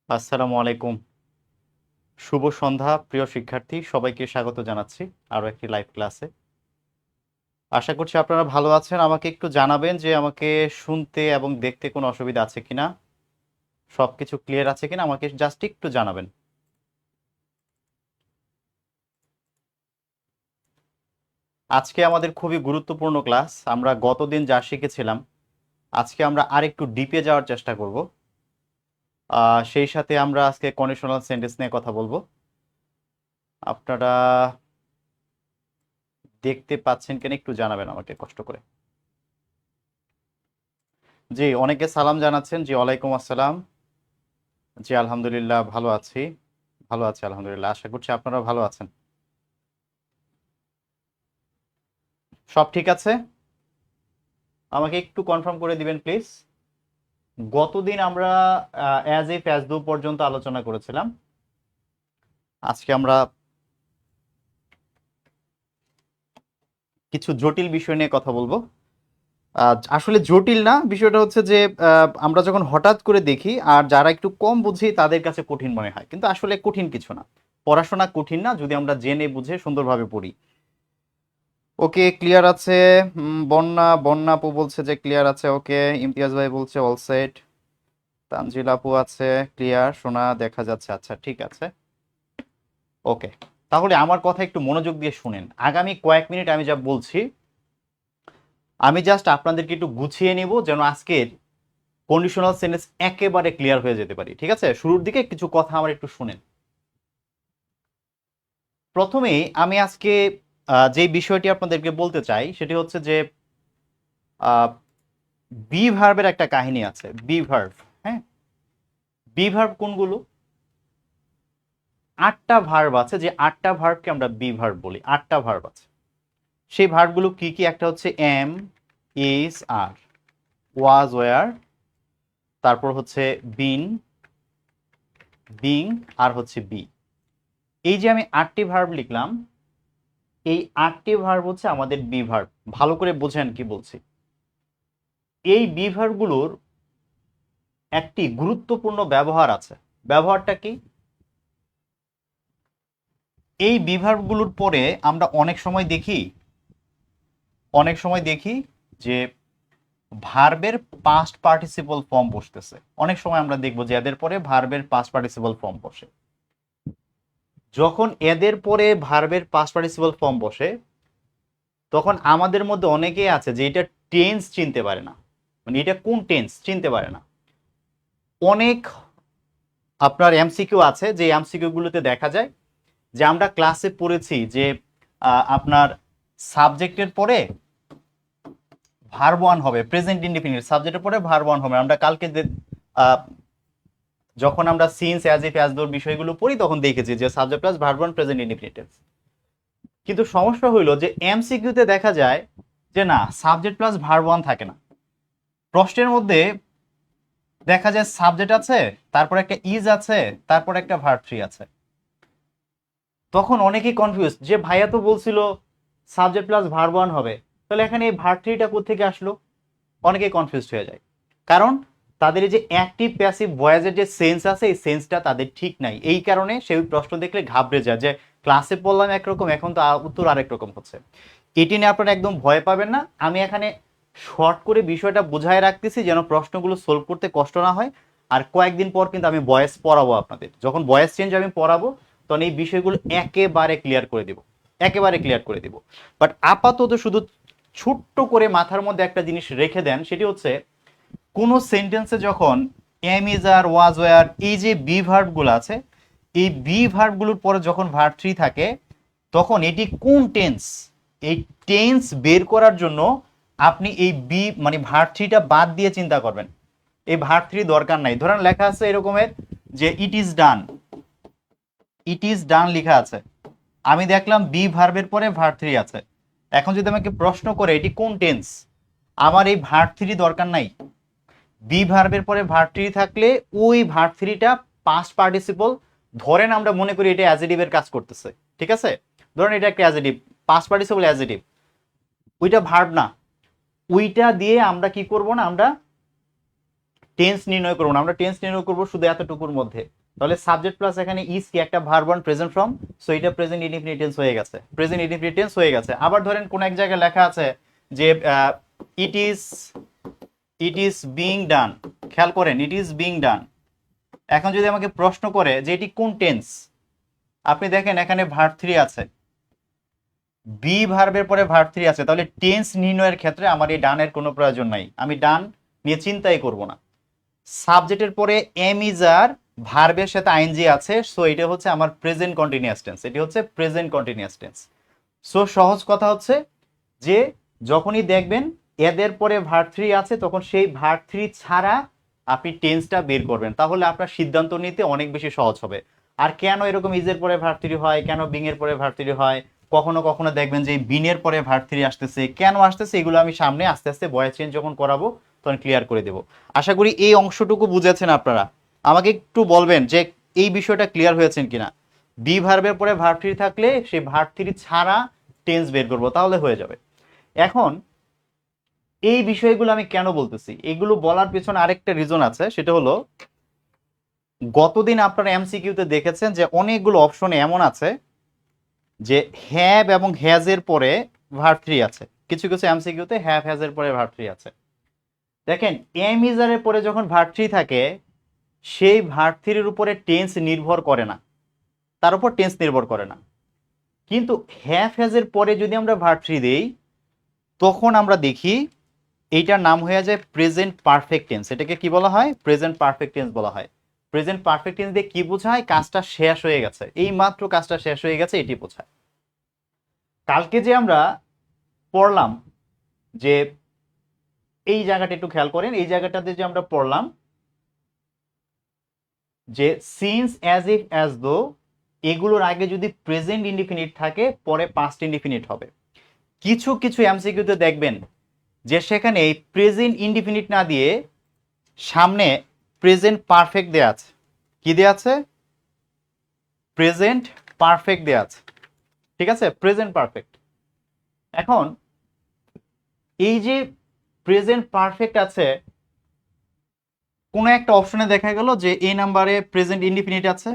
আসসালামু আলাইকুম। শুভ সন্ধ্যা প্রিয় শিক্ষার্থী, সবাইকে স্বাগত জানাচ্ছি আরো একটি লাইভ ক্লাসে। আশা করছি আপনারা ভালো আছেন। আমাকে একটু জানাবেন যে আমাকে শুনতে এবং দেখতে কোনো অসুবিধা আছে কিনা, সবকিছু ক্লিয়ার আছে কিনা আমাকে জাস্ট একটু জানাবেন। আজকে আমাদের খুবই গুরুত্বপূর্ণ ক্লাস। আমরা গতদিন যা শিখেছিলাম আজকে আমরা আরেকটু ডিপে যাওয়ার চেষ্টা করব। সেই সাথে আমরা আজকে কন্ডিশনাল সেন্টেন্স নিয়ে কথা বলবো। আপনারা দেখতে পাচ্ছেন কিনা একটু জানাবেন আমাকে কষ্ট করে। জি, অনেকে সালাম জানাচ্ছেন। জি, ওয়ালাইকুম আসসালাম। জি, আলহামদুলিল্লাহ ভালো আছি। ভালো আছি আলহামদুলিল্লাহ। আশা করছি আপনারা ভালো আছেন। সব ঠিক আছে? আমাকে একটু কনফার্ম করে দিবেন প্লিজ। গতদিন আমরা অ্যাজ ইফ অ্যাজ ডু পর্যন্ত আলোচনা করেছিলাম। আজকে আমরা কিছু জটিল বিষয় নিয়ে কথা বলবো। আসলে জটিল না, বিষয়টা হচ্ছে যে আমরা যখন হঠাৎ করে দেখি আর যারা একটু কম বুঝি তাদের কাছে কঠিন মনে হয়, কিন্তু আসলে কঠিন কিছু না। পড়াশোনা কঠিন না যদি আমরা জেনে বুঝে সুন্দরভাবে পড়ি। ওকে, ক্লিয়ার আছে। বন্যা বন্যা আপু বলছে যে ক্লিয়ার আছে। ওকে, ইমতিয়াজ ভাই বলছে অল সেট। তানজিল আপু আছে ক্লিয়ার, শোনা দেখা যাচ্ছে। আচ্ছা, ঠিক আছে। ওকে, তাহলে আমার কথা একটু মনোযোগ দিয়ে শুনেন। আগামী কয়েক মিনিট আমি যা বলছি আমি জাস্ট আপনাদেরকে একটু গুছিয়ে নেব যেন আজকের কন্ডিশনাল সেন্টেন্স একেবারে ক্লিয়ার হয়ে যেতে পারি। ঠিক আছে, শুরুর দিকে কিছু কথা আমার একটু শুনেন। প্রথমেই আমি আজকে যে বিষয়টি আপনাদেরকে বলতে চাই সেটি হচ্ছে যে বি ভার্বের একটা কাহিনী আছে। বি ভার্ব, হ্যাঁ, বি ভার্ব কোনগুলো? 8টা ভার্ব আছে, যে 8টা ভার্বকে আমরা বি ভার্ব বলি। 8টা ভার্ব আছে। সেই ভার্বগুলো কি কি? একটা হচ্ছে am, is, are, was, were, তারপর হচ্ছে বিন, বিং, আর হচ্ছে বি। এই যে আমি 8টি ভার্ব লিখলাম, এই 8টি ভার্ব হচ্ছে আমাদের বি ভার্ব। ভালো করে বোঝেন কি বলছি। এই বি ভার্বগুলোর একটি গুরুত্বপূর্ণ ব্যবহার আছে। ব্যবহারটা কি? এই বি ভার্বগুলোর পরে আমরা অনেক সময় দেখি যে ভার্বের পাস্ট পার্টিসিপল ফর্ম বসতেছে। অনেক সময় আমরা দেখবো যে এদের পরে ভার্বের পাস্ট পার্টিসিপল ফর্ম বসে। যখন এদের পরে ভার্বের পাস্ট পার্টিসিপল ফর্ম বসে তখন আমাদের মধ্যে অনেকেই আছে যে এটা টেন্স চিনতে পারে না, মানে এটা কোন টেন্স চিনতে পারে না। অনেক আপনার এমসিকিউ আছে, যে এমসিকিউ গুলোতে দেখা যায় যে আমরা ক্লাসে পড়েছি যে আপনার সাবজেক্টের পরে ভার্ব ওয়ান হবে, প্রেজেন্ট ইনডিফিনিট। সাবজেক্টের পরে ভার্ব ওয়ান হবে। আমরা কালকে যখন আমরা সিন্স, অ্যাজ ইফ, অ্যাজ দোর বিষয়গুলো পড়ি তখন দেখেছি যে subject plus verb one present indefinite. কিন্তু সমস্যা হইলো যে এমসিকিউতে দেখা যায় যে না, সাবজেক্ট প্লাস ভার্ব ওয়ান থাকে না। প্রশ্নের মধ্যে দেখা যায় সাবজেক্ট আছে, তারপর একটা ইজ আছে, তারপর একটা ভার্ব থ্রি আছে। তখন অনেকেই কনফিউজ যে ভাইয়া তো বলছিল সাবজেক্ট প্লাস ভার্ব ওয়ান হবে, তাহলে এখানে এই ভার্ব থ্রিটা কোত্থেকে আসলো? অনেকেই কনফিউজ হয়ে যায়। কারণ তাদের এই যে অ্যাক্টিভ প্যাসিভ ভয়েসের যে সেন্স আছে এই সেন্সটা তাদের ঠিক নাই। এই কারণে সেই প্রশ্ন দেখলে ঘাবড়ে যায় যে ক্লাসে পড়লাম একরকম, এখন তো উত্তর আরেক রকম হচ্ছে। এটি নিয়ে আপনারা একদম ভয় পাবেন না। আমি এখানে শর্ট করে বিষয়টা বুঝায় রাখতেছি যেন প্রশ্নগুলো সলভ করতে কষ্ট না হয়। আর কয়েকদিন পর কিন্তু আমি ভয়েস পড়াবো আপনাদের। যখন ভয়েস চেঞ্জ আমি পড়াবো তখন এই বিষয়গুলো একেবারে ক্লিয়ার করে দিব, একেবারে ক্লিয়ার করে দিব। বাট আপাতত শুধু ছোট্ট করে মাথার মধ্যে একটা জিনিস রেখে দেন, সেটি হচ্ছে কোনো সেন্টেন্সে যখন am, is, are, was, were, এই যে বি ভার্বগুলো আছে, এই বি ভার্বগুলোর পরে যখন ভার্ব থ্রি থাকে তখন এটি কোন টেন্স, এই টেন্স বের করার জন্য আপনি এই বি মানে ভার্ব থ্রিটা বাদ দিয়ে চিন্তা করবেন। এই ভার্ব থ্রি দরকার নাই। ধরেন লেখা আছে এরকমের যে it is done, it is done লেখা আছে। আমি দেখলাম বি ভার্বের পরে ভার্ব থ্রি আছে। এখন যদি আমাকে প্রশ্ন করে এটি কোন টেন্স, আমার এই ভার্ব থ্রি দরকার নাই। বি ভার্বের পরে ভার্ব থ্রি থাকলে ওই ভার্ব থ্রিটা পাস্ট পার্টিসিপল, ধরেন আমরা মনে করি এটা অ্যাজেটিভের কাজ করতেছে, ঠিক আছে, ধরেন এটা একটা অ্যাজেটিভ, পাস্ট পার্টিসিপল অ্যাজেটিভ, ওইটা ভার্ব না। ওইটা দিয়ে আমরা কি করব না, আমরা টেন্স নির্ণয় করবো না, আমরা টেন্স নির্ণয় করবো শুধু এতটুকুর মধ্যে। তাহলে সাবজেক্ট প্লাস এখানে ইজ কি একটা verb one present form, so এটা প্রেজেন্ট ইনডিফিনিট টেন্স হয়ে গেছে, প্রেজেন্ট ইনডিফিনিট টেন্স হয়ে গেছে। আবার ধরেন কোন এক জায়গায় লেখা আছে যে ইট ইজ বিং ডান, খেয়াল করেন ইট ইজ বিং ডান। এখন যদি আমাকে প্রশ্ন করে যে এটি কোন টেন্স, আপনি দেখেন এখানে ভার্ব 3 আছে, বি ভার্বের পরে ভার্ব 3 আছে, তাহলে টেন্স নির্ণয়ের ক্ষেত্রে আমার এই ডানের কোনো প্রয়োজন নাই, আমি ডান নিয়ে চিন্তাই করব না। সাবজেক্টের পরে এম ইজ আর ভার্বের সাথে আইএনজি আছে, সো এটা হচ্ছে আমার প্রেজেন্ট কন্টিনিউয়াস টেন্স, এটি হচ্ছে প্রেজেন্ট কন্টিনিউয়াস টেন্স। সো সহজ কথা হচ্ছে যে যখনই দেখবেন এদের পরে ভার্ব 3 আছে, তখন সেই ভার্ব 3 ছাড়া আপনি টেন্সটা বের করবেন, তাহলে আপনার সিদ্ধান্ত নিতে অনেক বেশি সহজ হবে। আর কেন এরকম ইজের পরে ভার্ব 3 হয়, কেন বিং এর পরে ভার্ব 3 হয়, কখনো কখনো দেখবেন যে বিং এর পরে ভার্ব 3 আসতেছে, কেন আসতেছে, এগুলো আমি সামনে আস্তে আস্তে ভয়েস চেঞ্জ যখন করাবো তখন ক্লিয়ার করে দেব। আশা করি এই অংশটুকু বুঝেছেন আপনারা। আমাকে একটু বলবেন যে এই বিষয়টা ক্লিয়ার হয়েছেন কিনা। বি ভার্বের পরে ভার্ব 3 থাকলে সেই ভার্ব 3 ছাড়া টেন্স বের করবো, তাহলে হয়ে যাবে। এখন এই বিষয়গুলো আমি কেন বলতেছি, এগুলো বলার পেছনে আরেকটা রিজন আছে, সেটা হলো গতদিন আপনারা এমসিকিউতে দেখেছেন যে অনেকগুলো অপশনে এমন আছে যে হ্যাভ এবং হ্যাজ এর পরে ভার্ব 3 আছে, কিছু কিছু এমসিকিউতে হ্যাভ হ্যাজ এর পরে ভার্ব 3 আছে। দেখেন এম ইজ এর পরে যখন ভার্ব 3 থাকে, সেই ভার্ব 3 এর উপরে টেন্স নির্ভর করে না, তার উপর টেন্স নির্ভর করে না। কিন্তু হ্যাভ হ্যাজ এর পরে যদি আমরা ভার্ব 3 দেই, তখন আমরা দেখি এইটার নাম হয়ে যায় প্রেজেন্ট পারফেক্ট টেন্স। এটাকে কি বলা হয়? প্রেজেন্ট পারফেক্ট টেন্স বলা হয়। প্রেজেন্ট পারফেক্ট টেন্স দিয়ে কি বোঝায়? কাজটা শেষ হয়ে গেছে, এই মাত্র কাজটা শেষ হয়ে গেছে, এটি বোঝায়। কালকে যে আমরা পড়লাম যে এই জায়গাটা একটু খেয়াল করেন, এই জায়গাটাতে যে আমরা পড়লাম যে since, as if, as though, এগুলোর আগে যদি প্রেজেন্ট ইনডিফিনিট থাকে পরে পাস্ট ইনডিফিনিট হবে। কিছু কিছু এমসিকিউতে দেখবেন যে সেখানে এই প্রেজেন্ট ইনডিফিনিট না দিয়ে সামনে প্রেজেন্ট পারফেক্ট দেয়া আছে। কি দেয়া আছে? প্রেজেন্ট পারফেক্ট দেয়া আছে, ঠিক আছে, প্রেজেন্ট পারফেক্ট। এখন এই যে প্রেজেন্ট পারফেক্ট আছে, কোন একটা অপশনে দেখা গেল যে এই নাম্বারে প্রেজেন্ট ইনডিফিনিট আছে,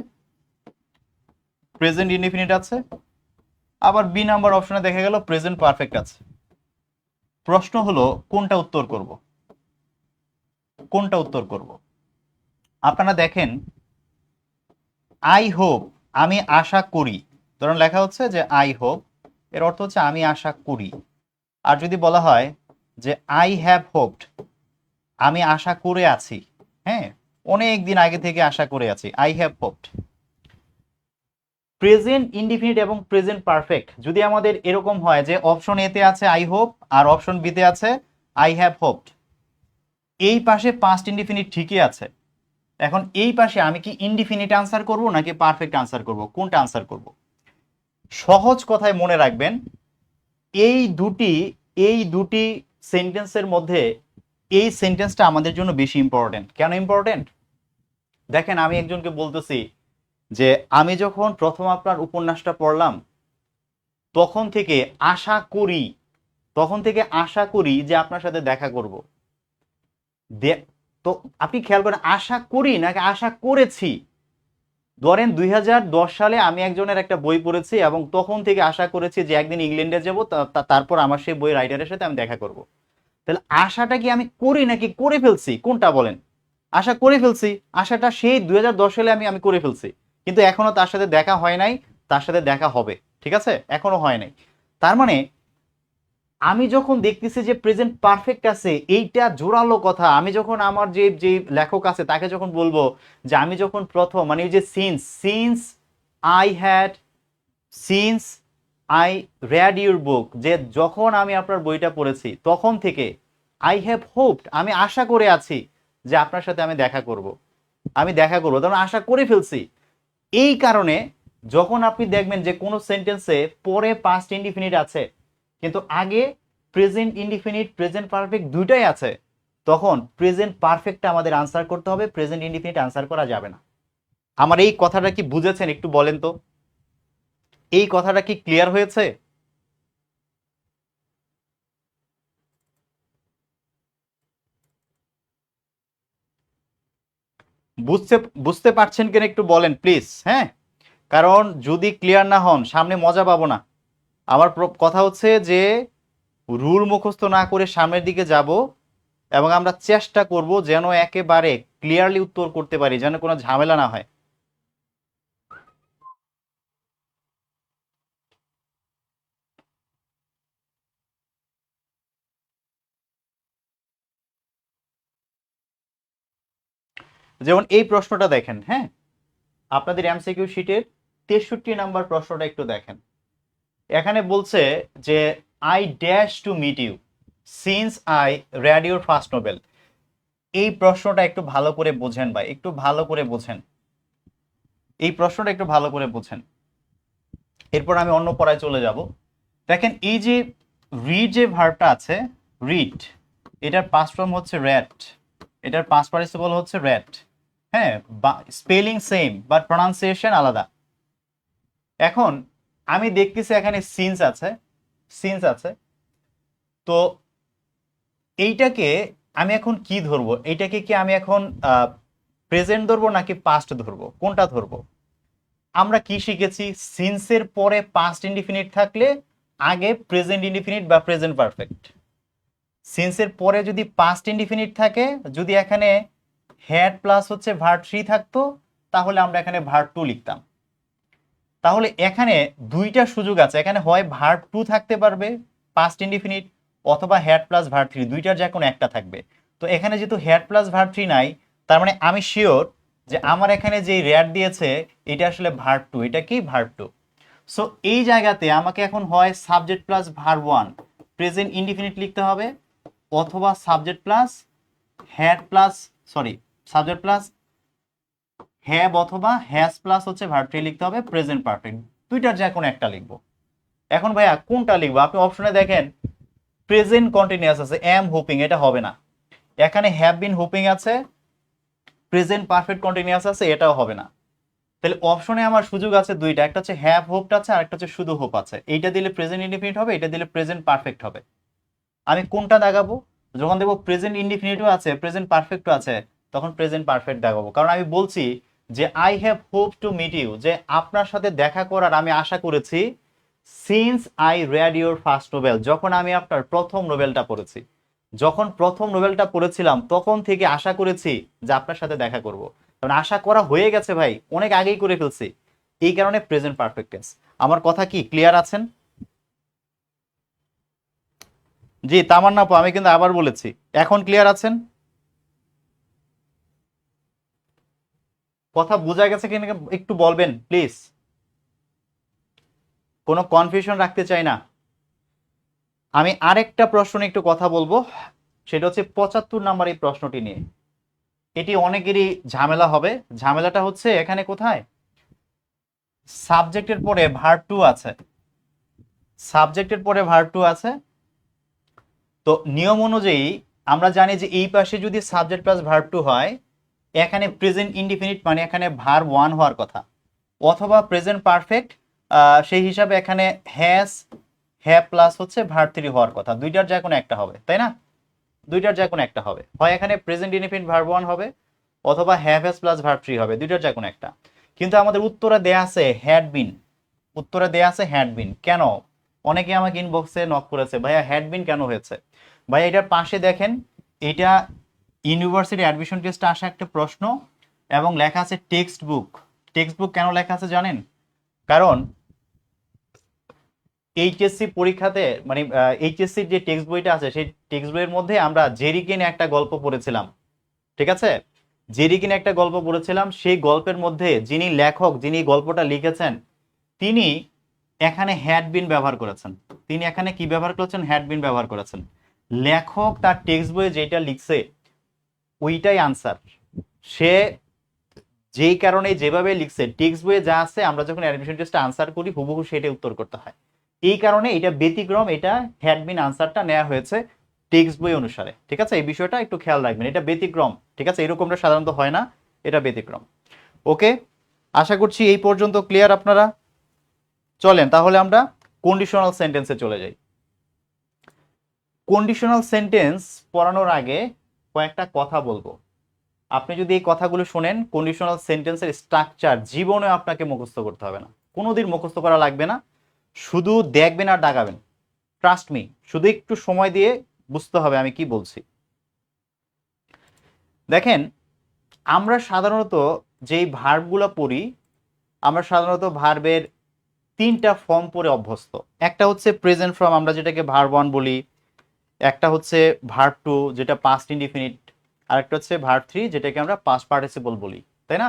প্রেজেন্ট ইনডিফিনিট আছে, আবার বি নাম্বার অপশনে দেখা গেল প্রেজেন্ট পারফেক্ট আছে। প্রশ্ন হলো কোনটা উত্তর করব, কোনটা উত্তর করব? আপনারা দেখেন আই হোপ, আমি আশা করি, ধরুন লেখা হচ্ছে যে আই হোপ, এর অর্থ হচ্ছে আমি আশা করি। আর যদি বলা হয় যে আই হ্যাভ হোপড, আমি আশা করে আছি, হ্যাঁ, অনেক দিন আগে থেকে আশা করে আছি, I have hopped. Present indefinite এবং প্রেজেন্ট পারফেক্ট যদি আমাদের এরকম হয় যে অপশন এতে আছে আই হোপ আর অপশন বিতে আছে আই হ্যাভ হোপড, এই পাশে পাস্ট ইনডিফিনিট ঠিকই আছে। এখন এই পাশে আমি কি ইনডিফিনিট আনসার করব নাকি পারফেক্ট আনসার করব, কোনটা আনসার করব? সহজ কথায় মনে রাখবেন, এই দুটি সেন্টেন্সের মধ্যে এই সেন্টেন্সটা আমাদের জন্য বেশি ইম্পর্টেন্ট। কেন ইম্পর্টেন্ট? দেখেন আমি একজনকে বলতেছি যে আমি যখন প্রথম আপনার উপন্যাসটা পড়লাম তখন থেকে আশা করি যে আপনার সাথে দেখা করব। তো আপনি খেয়াল করেন আশা করি নাকি আশা করেছি। ধরেন 2010 সালে আমি একজনের একটা বই পড়েছি এবং তখন থেকে আশা করেছি যে একদিন ইংল্যান্ডে যাব, তারপর আমার সেই বই রাইটারের সাথে আমি দেখা করব। তাহলে আশাটা কি আমি করি নাকি করে ফেলছি, কোনটা বলেন? আশা করে ফেলছি, আশাটা সেই 2010 সালে আমি করে ফেলছি, কিন্তু এখনো তার সাথে দেখা হয় নাই, তার সাথে দেখা হবে, ঠিক আছে, এখনো হয় নাই। তার মানে আমি যখন দেখতেছি যে প্রেজেন্ট পারফেক্ট আছে, এইটা জোরালো কথা, আমি যখন আমার যে যে লেখক আছে তাকে যখন বলবো যে আমি যখন প্রথম মানে যে since I had since I read your book, যে যখন আমি আপনার বইটা পড়েছি তখন থেকে আই হ্যাভ হোপড, আমি আশা করে আছি যে আপনার সাথে আমি দেখা করব, তখন আশা করে ফেলছি। এই কারণে যখন আপনি দেখবেন যে কোনো সেন্টেন্সে পরে পাস্ট ইনডিফিনিট আছে কিন্তু আগে প্রেজেন্ট ইনডিফিনিট প্রেজেন্ট পারফেক্ট দুইটাই আছে, তখন প্রেজেন্ট পারফেক্টটা আমাদের আনসার করতে হবে, প্রেজেন্ট ইনডিফিনিট আনসার করা যাবে না। আমার এই কথাটা কি বুঝেছেন একটু বলেন তো? এই কথাটা কি ক্লিয়ার হয়েছে? বুঝতে বুঝতে পারছেন কিনা একটু বলেন প্লিজ, হ্যাঁ? কারণ যদি ক্লিয়ার না হন সামনে মজা পাবো না। আমার কথা হচ্ছে যে রুল মুখস্থ না করে সামনের দিকে যাব এবং আমরা চেষ্টা করব যেন একেবারে ক্লিয়ারলি উত্তর করতে পারি, যেন কোনো ঝামেলা না হয়। যেমন এই প্রশ্নটা দেখেন, হ্যাঁ, আপনাদের এমসিকিউ শিটের 63 নাম্বার প্রশ্নটা একটু দেখেন। এখানে বলছে যে I dash to meet you since I read your first novel. এই প্রশ্নটা একটু ভালো করে বোঝেন ভাই, একটু ভালো করে বোঝেন, এই প্রশ্নটা একটু ভালো করে বোঝেন। এরপর আমি অন্য পড়ায় চলে যাব। দেখেন এই যে রিড যে ভার্বটা আছে, রিড, এটার পাস্ট ফর্ম হচ্ছে রেড, এটার পাস্ট পার্টিসিপল হচ্ছে রেড, হ্যাঁ, স্পেলিং সেম বাট প্রনাউন্সিয়েশন আলাদা। এখন আমি দেখতেছি এখানে সিন্স আছে, সিন্স আছে, তো এইটাকে আমি এখন কি ধরবো? এইটাকে কি আমি এখন প্রেজেন্ট ধরবো নাকি পাস্ট ধরবো, কোনটা ধরবো? আমরা কি শিখেছি? সিন্সের পরে পাস্ট ইনডিফিনিট থাকলে আগে প্রেজেন্ট ইনডিফিনিট বা প্রেজেন্ট পারফেক্ট। সিন্সের পরে যদি পাস্ট ইনডিফিনিট থাকে, যদি এখানে হ্যাড প্লাস হচ্ছে ভার্ব 3 থাকতো, তাহলে আমরা এখানে ভার্ব 2 লিখতাম। তাহলে এখানে দুইটা সুযোগ আছে, এখানে হয় ভার্ব 2 থাকতে পারবে পাস্ট ইনডিফিনিট, অথবা হ্যাড প্লাস ভার্ব 3, দুইটার যে কোনো একটা থাকবে। তো এখানে যেহেতু হ্যাড প্লাস ভার্ব 3 নাই, তার মানে আমি শিওর যে আমার এখানে যে রেড দিয়েছে এটা আসলে ভার্ব 2, এটা কি ভার্ব 2। সো এই জায়গাতে আমাকে এখন হয় subject plus verb 1 present indefinite লিখতে হবে, অথবা subject plus had plus, sorry, subject plus have অথবা হ্যাজ প্লাস হচ্ছে ভার্ব 3 লিখতে হবে প্রেজেন্ট পারফেক্ট, দুইটার যে কোনো একটা লিখবো। এখন ভাইয়া কোনটা লিখবো? আপনি অপশনে দেখেন প্রেজেন্ট কন্টিনিউয়াস আছে, এম হোপিং, এটা হবে না। এখানে হ্যাভ বিন হোপিং আছে, প্রেজেন্ট পারফেক্ট কন্টিনিউয়াস আছে, এটাও হবে না। তাহলে অপশনে আমার সুযোগ আছে দুইটা, একটা হচ্ছে হ্যাভ হোপড আছে আর একটা হচ্ছে শুধু হোপ আছে। এইটা দিলে প্রেজেন্ট ইনডিফিনিট হবে, এটা দিলে প্রেজেন্ট পারফেক্ট হবে। আমি কোনটা দাগাবো? যখন দেখবো প্রেজেন্ট ইনডিফিনিটও আছে প্রেজেন্ট পারফেক্টও আছে, তখন প্রেজেন্ট পারফেক্ট দাগাবো। কারণ আমি বলছি যে I have hope to meet you, যে আপনার সাথে দেখা করার আমি আশা করেছি since I read your first novel, যখন আমি আপনার প্রথম নোবেলটা পড়েছি। যখন প্রথম নোবেলটা পড়েছিলাম তখন থেকে আশা করেছি যে আপনার সাথে দেখা করব। কারণ আশা করা হয়ে গেছে ভাই, অনেক আগেই করে ফেলছি, এই কারণে প্রেজেন্ট পারফেক্ট টেন্স। আমার কথা কি ক্লিয়ার আছেন? জি তামান্না আপু, আমি কিন্তু আবার বলেছি, এখন ক্লিয়ার আছেন? কথা বোঝা গেছে কিনা একটু বলবেন প্লিজ, কোনো কনফিউশন রাখতে চাই না। আমি আরেকটা প্রশ্ন নিয়ে একটু কথা বলবো, সেটা হচ্ছে 75 নাম্বার এই প্রশ্নটি নিয়ে। এটি অনেকেরই ঝামেলা হবে। ঝামেলাটা হচ্ছে এখানে কোথায় সাবজেক্টের পরে ভার্ব 2 আছে, সাবজেক্টের পরে ভার্ব 2 আছে। তো নিয়ম অনুযায়ী আমরা জানি যে এই পাশে যদি সাবজেক্ট প্লাস ভার্ব 2 হয়, এখানে প্রেজেন্ট ইনডিফিনিট মানে এখানে ভার্ব 1 হওয়ার কথা, অথবা প্রেজেন্ট পারফেক্ট, সেই হিসাবে এখানে হ্যাজ হ্যাভ প্লাস হচ্ছে ভার্ব 3 হওয়ার কথা। দুইটার যে কোনো একটা হবে, তাই না? দুইটার যে কোনো একটা হবে, হয় এখানে প্রেজেন্ট ইনডিফিনিট ভার্ব 1 হবে, অথবা হ্যাভ হ্যাজ প্লাস ভার্ব 3 হবে, দুইটার যে কোনো একটা। কিন্তু আমাদের উত্তরে দেয়া আছে হ্যাড বিন, উত্তরে দেয়া আছে হ্যাড বিন। কেন? অনেকে আমাকে ইনবক্সে নক করেছে, ভাইয়া হ্যাড বিন কেন হয়েছে? ভাইয়া এটার পাশে দেখেন, এটা ইউনিভার্সিটি অ্যাডমিশন টেস্টে আসা একটা প্রশ্ন, এবং লেখা আছে টেক্সট বুক। টেক্সট বুক কেন লেখা আছে জানেন? কারণ এইচএসসি পরীক্ষাতে মানে এইচএসসির যে টেক্সট বইটা আছে সেই টেক্সট বইয়ের মধ্যে আমরা জেরিকিন একটা গল্প পড়েছিলাম, ঠিক আছে? জেরিকিন একটা গল্প পড়েছিলাম, সেই গল্পের মধ্যে যিনি লেখক, যিনি গল্পটা লিখেছেন, তিনি এখানে হ্যাড বিন ব্যবহার করেছেন। তিনি এখানে কি ব্যবহার করেছেন? হ্যাড বিন ব্যবহার করেছেন। লেখক তার টেক্সট বইয়ে যেটা লিখছে ওইটাই আনসার। সে যেই কারণে যেভাবে লিখছে টেক্সট বইয়ে যা আছে, আমরা যখন অ্যাডমিশন টেস্টে আনসার করি হুবহু সেটাই উত্তর করতে হয়। এই কারণে এটা ব্যতিক্রম, এটা হ্যাড বিন আনসারটা নেওয়া হয়েছে টেক্সট বই অনুসারে, ঠিক আছে? এই বিষয়টা একটু খেয়াল রাখবেন, এটা ব্যতিক্রম, ঠিক আছে? এরকমটা সাধারণত হয় না, এটা ব্যতিক্রম। ওকে, আশা করছি এই পর্যন্ত ক্লিয়ার আপনারা। চলেন তাহলে আমরা কন্ডিশনাল সেন্টেন্সে চলে যাই। কন্ডিশনাল সেন্টেন্স পড়ানোর আগে কয়েকটা কথা বলবো। আপনি যদি এই কথাগুলো শোনেন, কন্ডিশনাল সেন্টেন্সের স্ট্রাকচার জীবনে আপনাকে মুখস্থ করতে হবে না, কোনোদিন মুখস্থ করা লাগবে না, শুধু দেখবেন আর দাগাবেন। ট্রাস্ট মি, শুধু একটু সময় দিয়ে বুঝতে হবে আমি কি বলছি। দেখেন, আমরা সাধারণত যেই ভার্বগুলো পড়ি, আমরা সাধারণত ভার্বের 3টা ফর্ম পড়ে অভ্যস্ত। একটা হচ্ছে প্রেজেন্ট ফর্ম, আমরা যেটাকে ভার্ব 1 বলি। একটা হচ্ছে ভার্ব 2, যেটা পাস্ট ইনডিফিনিট। আর একটা হচ্ছে ভার্ব 3, যেটাকে আমরা পাস্ট পার্টিসিপল বলি, তাই না?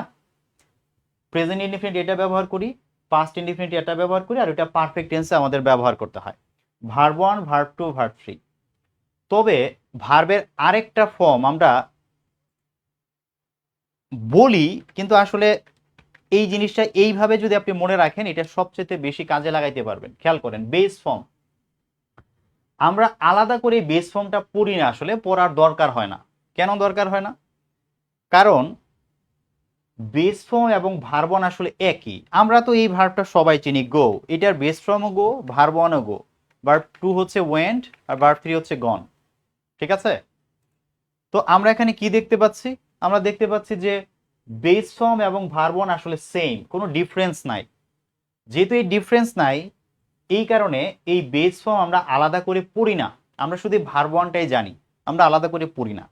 প্রেজেন্ট ইনডিফিনিট এটা ব্যবহার করি, পাস্ট ইনডিফিনিট এটা ব্যবহার করি, আর এটা পারফেক্ট টেন্সে আমাদের ব্যবহার করতে হয়, ভার্ব 1, ভার্ব 2, ভার্ব 3। তবে ভার্বের আরেকটা ফর্ম আমরা বলি, কিন্তু আসলে এই জিনিসটা এইভাবে যদি আপনি মনে রাখেন, এটা সবচেয়ে বেশি কাজে লাগাইতে পারবেন। খেয়াল করেন, বেস ফর্ম। আমরা আলাদা করে বেস ফর্মটা পড়ি না, আসলে পড়ার দরকার হয় না। কেন দরকার হয় না? কারণ বেস ফর্ম এবং ভার্ব 1 আসলে একই। আমরা তো এই ভার্বটা সবাই চিনি, গো, এটার বেস ফর্মও গো, ভার্ব 1ও গো, ভার্ব 2 হচ্ছে ওয়েন্ট, আর ভার্ব 3 হচ্ছে গন। ঠিক আছে? তো আমরা এখানে কি দেখতে পাচ্ছি? আমরা দেখতে পাচ্ছি যে বেস ফর্ম এবং ভার্ব 1 আসলে সেম, কোনো ডিফারেন্স নাই। যেহেতু এই ডিফারেন্স নাই, এই কারণে এই বেস ফর্ম আমরা আলাদা করে পড়ি না। আমরা শুধু ভার্ব 1টাই জানি, আমরা আলাদা করে পড়ি না,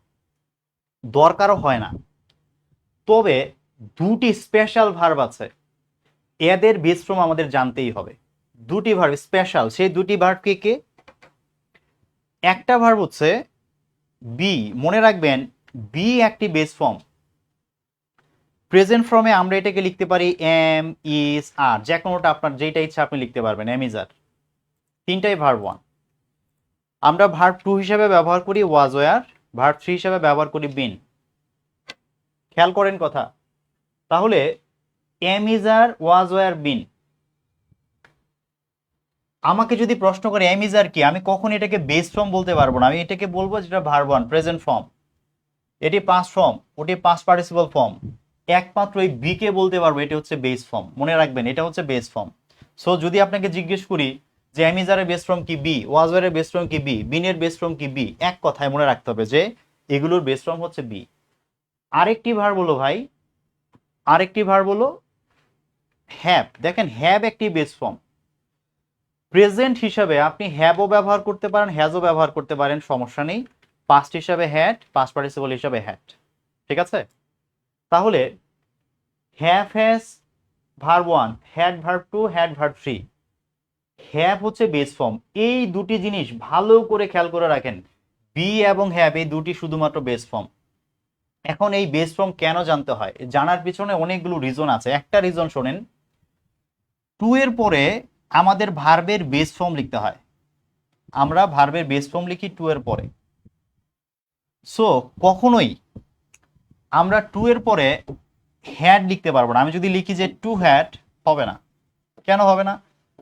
দরকারও হয় না। তবে দুটি স্পেশাল ভার্ব আছে, এদের বেস ফর্ম আমাদের জানতেই হবে। দুটি ভার্ব স্পেশাল, সেই দুটি ভার্ব কে কে? একটা ভার্ব হচ্ছে বি। মনে রাখবেন, বি একটি বেস ফর্ম। প্রেজেন্ট ফর্মে আমরা এটাকে লিখতে পারি এম, ইজ, আর, যে কোনোটা আপনার যেটা ইচ্ছা আপনি লিখতে পারবেন, এম, ইজ, আর। তিনটাই ভার্ব 1। আমরা ভার্ব 2 হিসেবে ব্যবহার করি ওয়াজ, ওয়ার। ভার্ব 3 হিসেবে ব্যবহার করি বিন। খেয়াল করেন কথা। তাহলে M, is, are, was, war, বিন। আমাকে যদি প্রশ্ন করে এম, ইজ, আর কি, আমি কখন এটাকে বেস ফর্ম বলতে পারবো না। আমি এটাকে বলবো যেটা ভার্ব 1 প্রেজেন্ট ফর্ম, এটি পাস্ট ফর্ম, ওটি পাস্ট পার্টিসিপল ফর্ম। একমাত্র এই বি কে বলতে পারবো এটা হচ্ছে বেস ফর্ম। মনে রাখবেন, এটা হচ্ছে বেস ফর্ম। সো যদি আপনাকে জিজ্ঞেস করি যে এম, ইজ, আর এর বেস ফর্ম কি বি, ওয়াজ, ওয়ার এর বেস ফর্ম কি বি, বিনের বেস ফর্ম কি বি, এক কথায় মনে রাখতে হবে যে এগুলোর বেস ফর্ম হচ্ছে বি। আরেকটি ভার্ব হলো ভাই, আরেকটি ভার্ব হলো হ্যাভ। দেখেন, হ্যাভ একটি বেস ফর্ম। প্রেজেন্ট হিসাবে আপনি হ্যাভও ব্যবহার করতে পারেন, হ্যাজও ব্যবহার করতে পারেন, সমস্যা নেই। পাস্ট হিসাবে হ্যাড, পাস্ট পার্টিসিপল হিসাবে হ্যাড। ঠিক আছে? তাহলে have, has, verb 1, had verb 2, had verb 3। Have হচ্ছে বেস ফর্ম। এই দুটি জিনিস ভালো করে খেয়াল করে রাখেন, বি এবং হ্যাভ, এই দুটি শুধুমাত্র বেস ফর্ম। এখন এই বেস ফর্ম কেন জানতে হয়? জানার পিছনে অনেকগুলো রিজন আছে। একটা রিজন শোনেন, 2 এর পরে আমাদের ভার্বের বেস ফর্ম লিখতে হয়। আমরা ভার্বের বেস ফর্ম লিখি 2 এর পরে। সো কখনোই আমরা 2 এর পরে হ্যাড লিখতে পারবো না। আমি যদি লিখি যে টু হ্যাড, হবে না। কেন হবে না?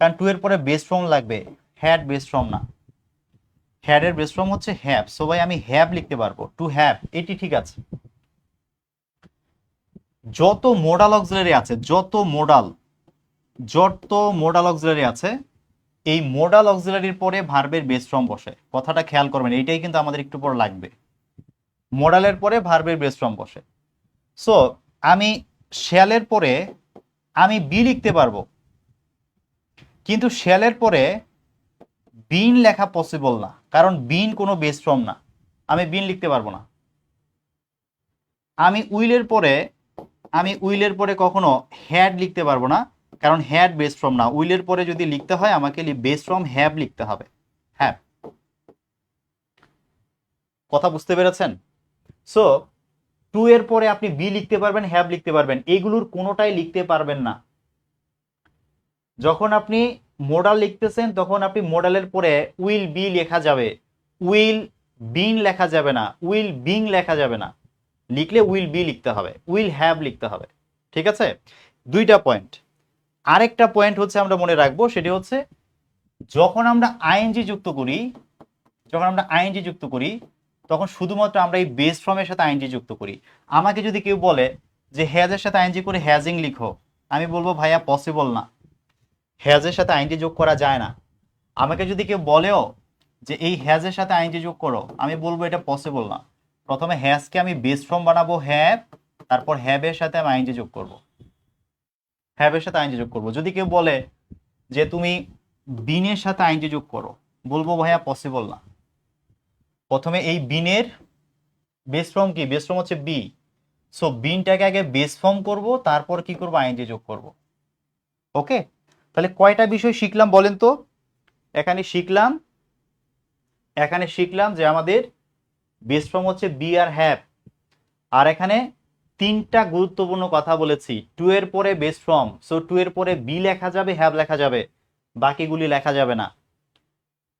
কারণ 2 এর পরে বেস ফর্ম লাগবে, হ্যাড বেস ফর্ম না। হ্যাড এর বেস ফর্ম হচ্ছে হ্যাভ। সো ভাই আমি হ্যাভ লিখতে পারবো, টু হ্যাভ, এটি ঠিক আছে। যত মোডাল অক্সিলারি আছে, যত মোডাল অক্সিলারি আছে, এই মোডাল অক্সিলারির পরে ভার্বের বেস ফর্ম বসে। কথাটা খেয়াল করবেন, এইটাই কিন্তু আমাদের একটু পর লাগবে। মোডালের পরে ভার্বের বেস ফর্ম বসে। সো আমি শ্যালের পরে আমি বি লিখতে পারবো, কিন্তু শ্যালের পরে বিন লেখা পসিবল না, কারণ বিন কোনো বেস ফর্ম না। আমি বিন লিখতে পারবো না। আমি উইলের পরে কখনো হ্যাড লিখতে পারবো না, কারণ হ্যাড বেস ফর্ম না। উইলের পরে যদি লিখতে হয় আমাকে বেস ফর্ম হ্যাভ লিখতে হবে, হ্যাভ। কথা বুঝতে পেরেছেন? সো 2 এর পরে আপনি বি লিখতে পারবেন, হ্যাভ লিখতে পারবেন, এগুলোর কোনোটাই লিখতে পারবেন না। যখন আপনি মোডাল লিখতেছেন তখন আপনি মোডালের পরে উইল বি লেখা যাবে, উইল বিন লেখা যাবে না, উইল বিং লেখা যাবে না। লিখলে উইল বি লিখতে হবে, উইল হ্যাভ লিখতে হবে। ঠিক আছে? দুইটা পয়েন্ট। আরেকটা পয়েন্ট হচ্ছে আমরা মনে রাখবো, সেটি হচ্ছে যখন আমরা আইএনজি যুক্ত করি, তখন শুধুমাত্র আমরা এই বেস ফর্মের সাথে আইএনজি যুক্ত করি। আমাকে যদি কেউ বলে যে হ্যাজের সাথে আইএনজি করে হ্যাজিং লিখো, আমি বলবো ভাইয়া পসিবল না, হ্যাজের সাথে আইএনজি যোগ করা যায় না। আমাকে যদি কেউ বলেও যে এই হ্যাজের সাথে আইএনজি যোগ করো, আমি বলবো এটা পসিবল না। প্রথমে হ্যাজকে আমি বেস ফর্ম বানাবো হ্যাভ, তারপর হ্যাভের সাথে আমি আইএনজি যোগ করব, হ্যাভের সাথে আইএনজি যোগ করব। যদি কেউ বলে যে তুমি বিনের সাথে আইএনজি যোগ করো, বলবো ভাইয়া পসিবল না। প্রথমে এই বিনের বেস ফর্ম কি, বেস ফর্ম হচ্ছে বি, সো বিনটাকে আগে বেস ফর্ম করব, তারপর কি করব, আইএনজি যোগ করব। ওকে, তাহলে কয়টা বিষয় শিখলাম বলেন তো? এখানে শিখলাম যে আমাদের বেস ফর্ম হচ্ছে বি আর হ্যাভ, আর এখানে তিনটা গুরুত্বপূর্ণ কথা বলেছি। টু এর পরে বেস ফর্ম, সো টু এর পরে বি লেখা যাবে, হ্যাভ লেখা যাবে, বাকিগুলি লেখা যাবে না।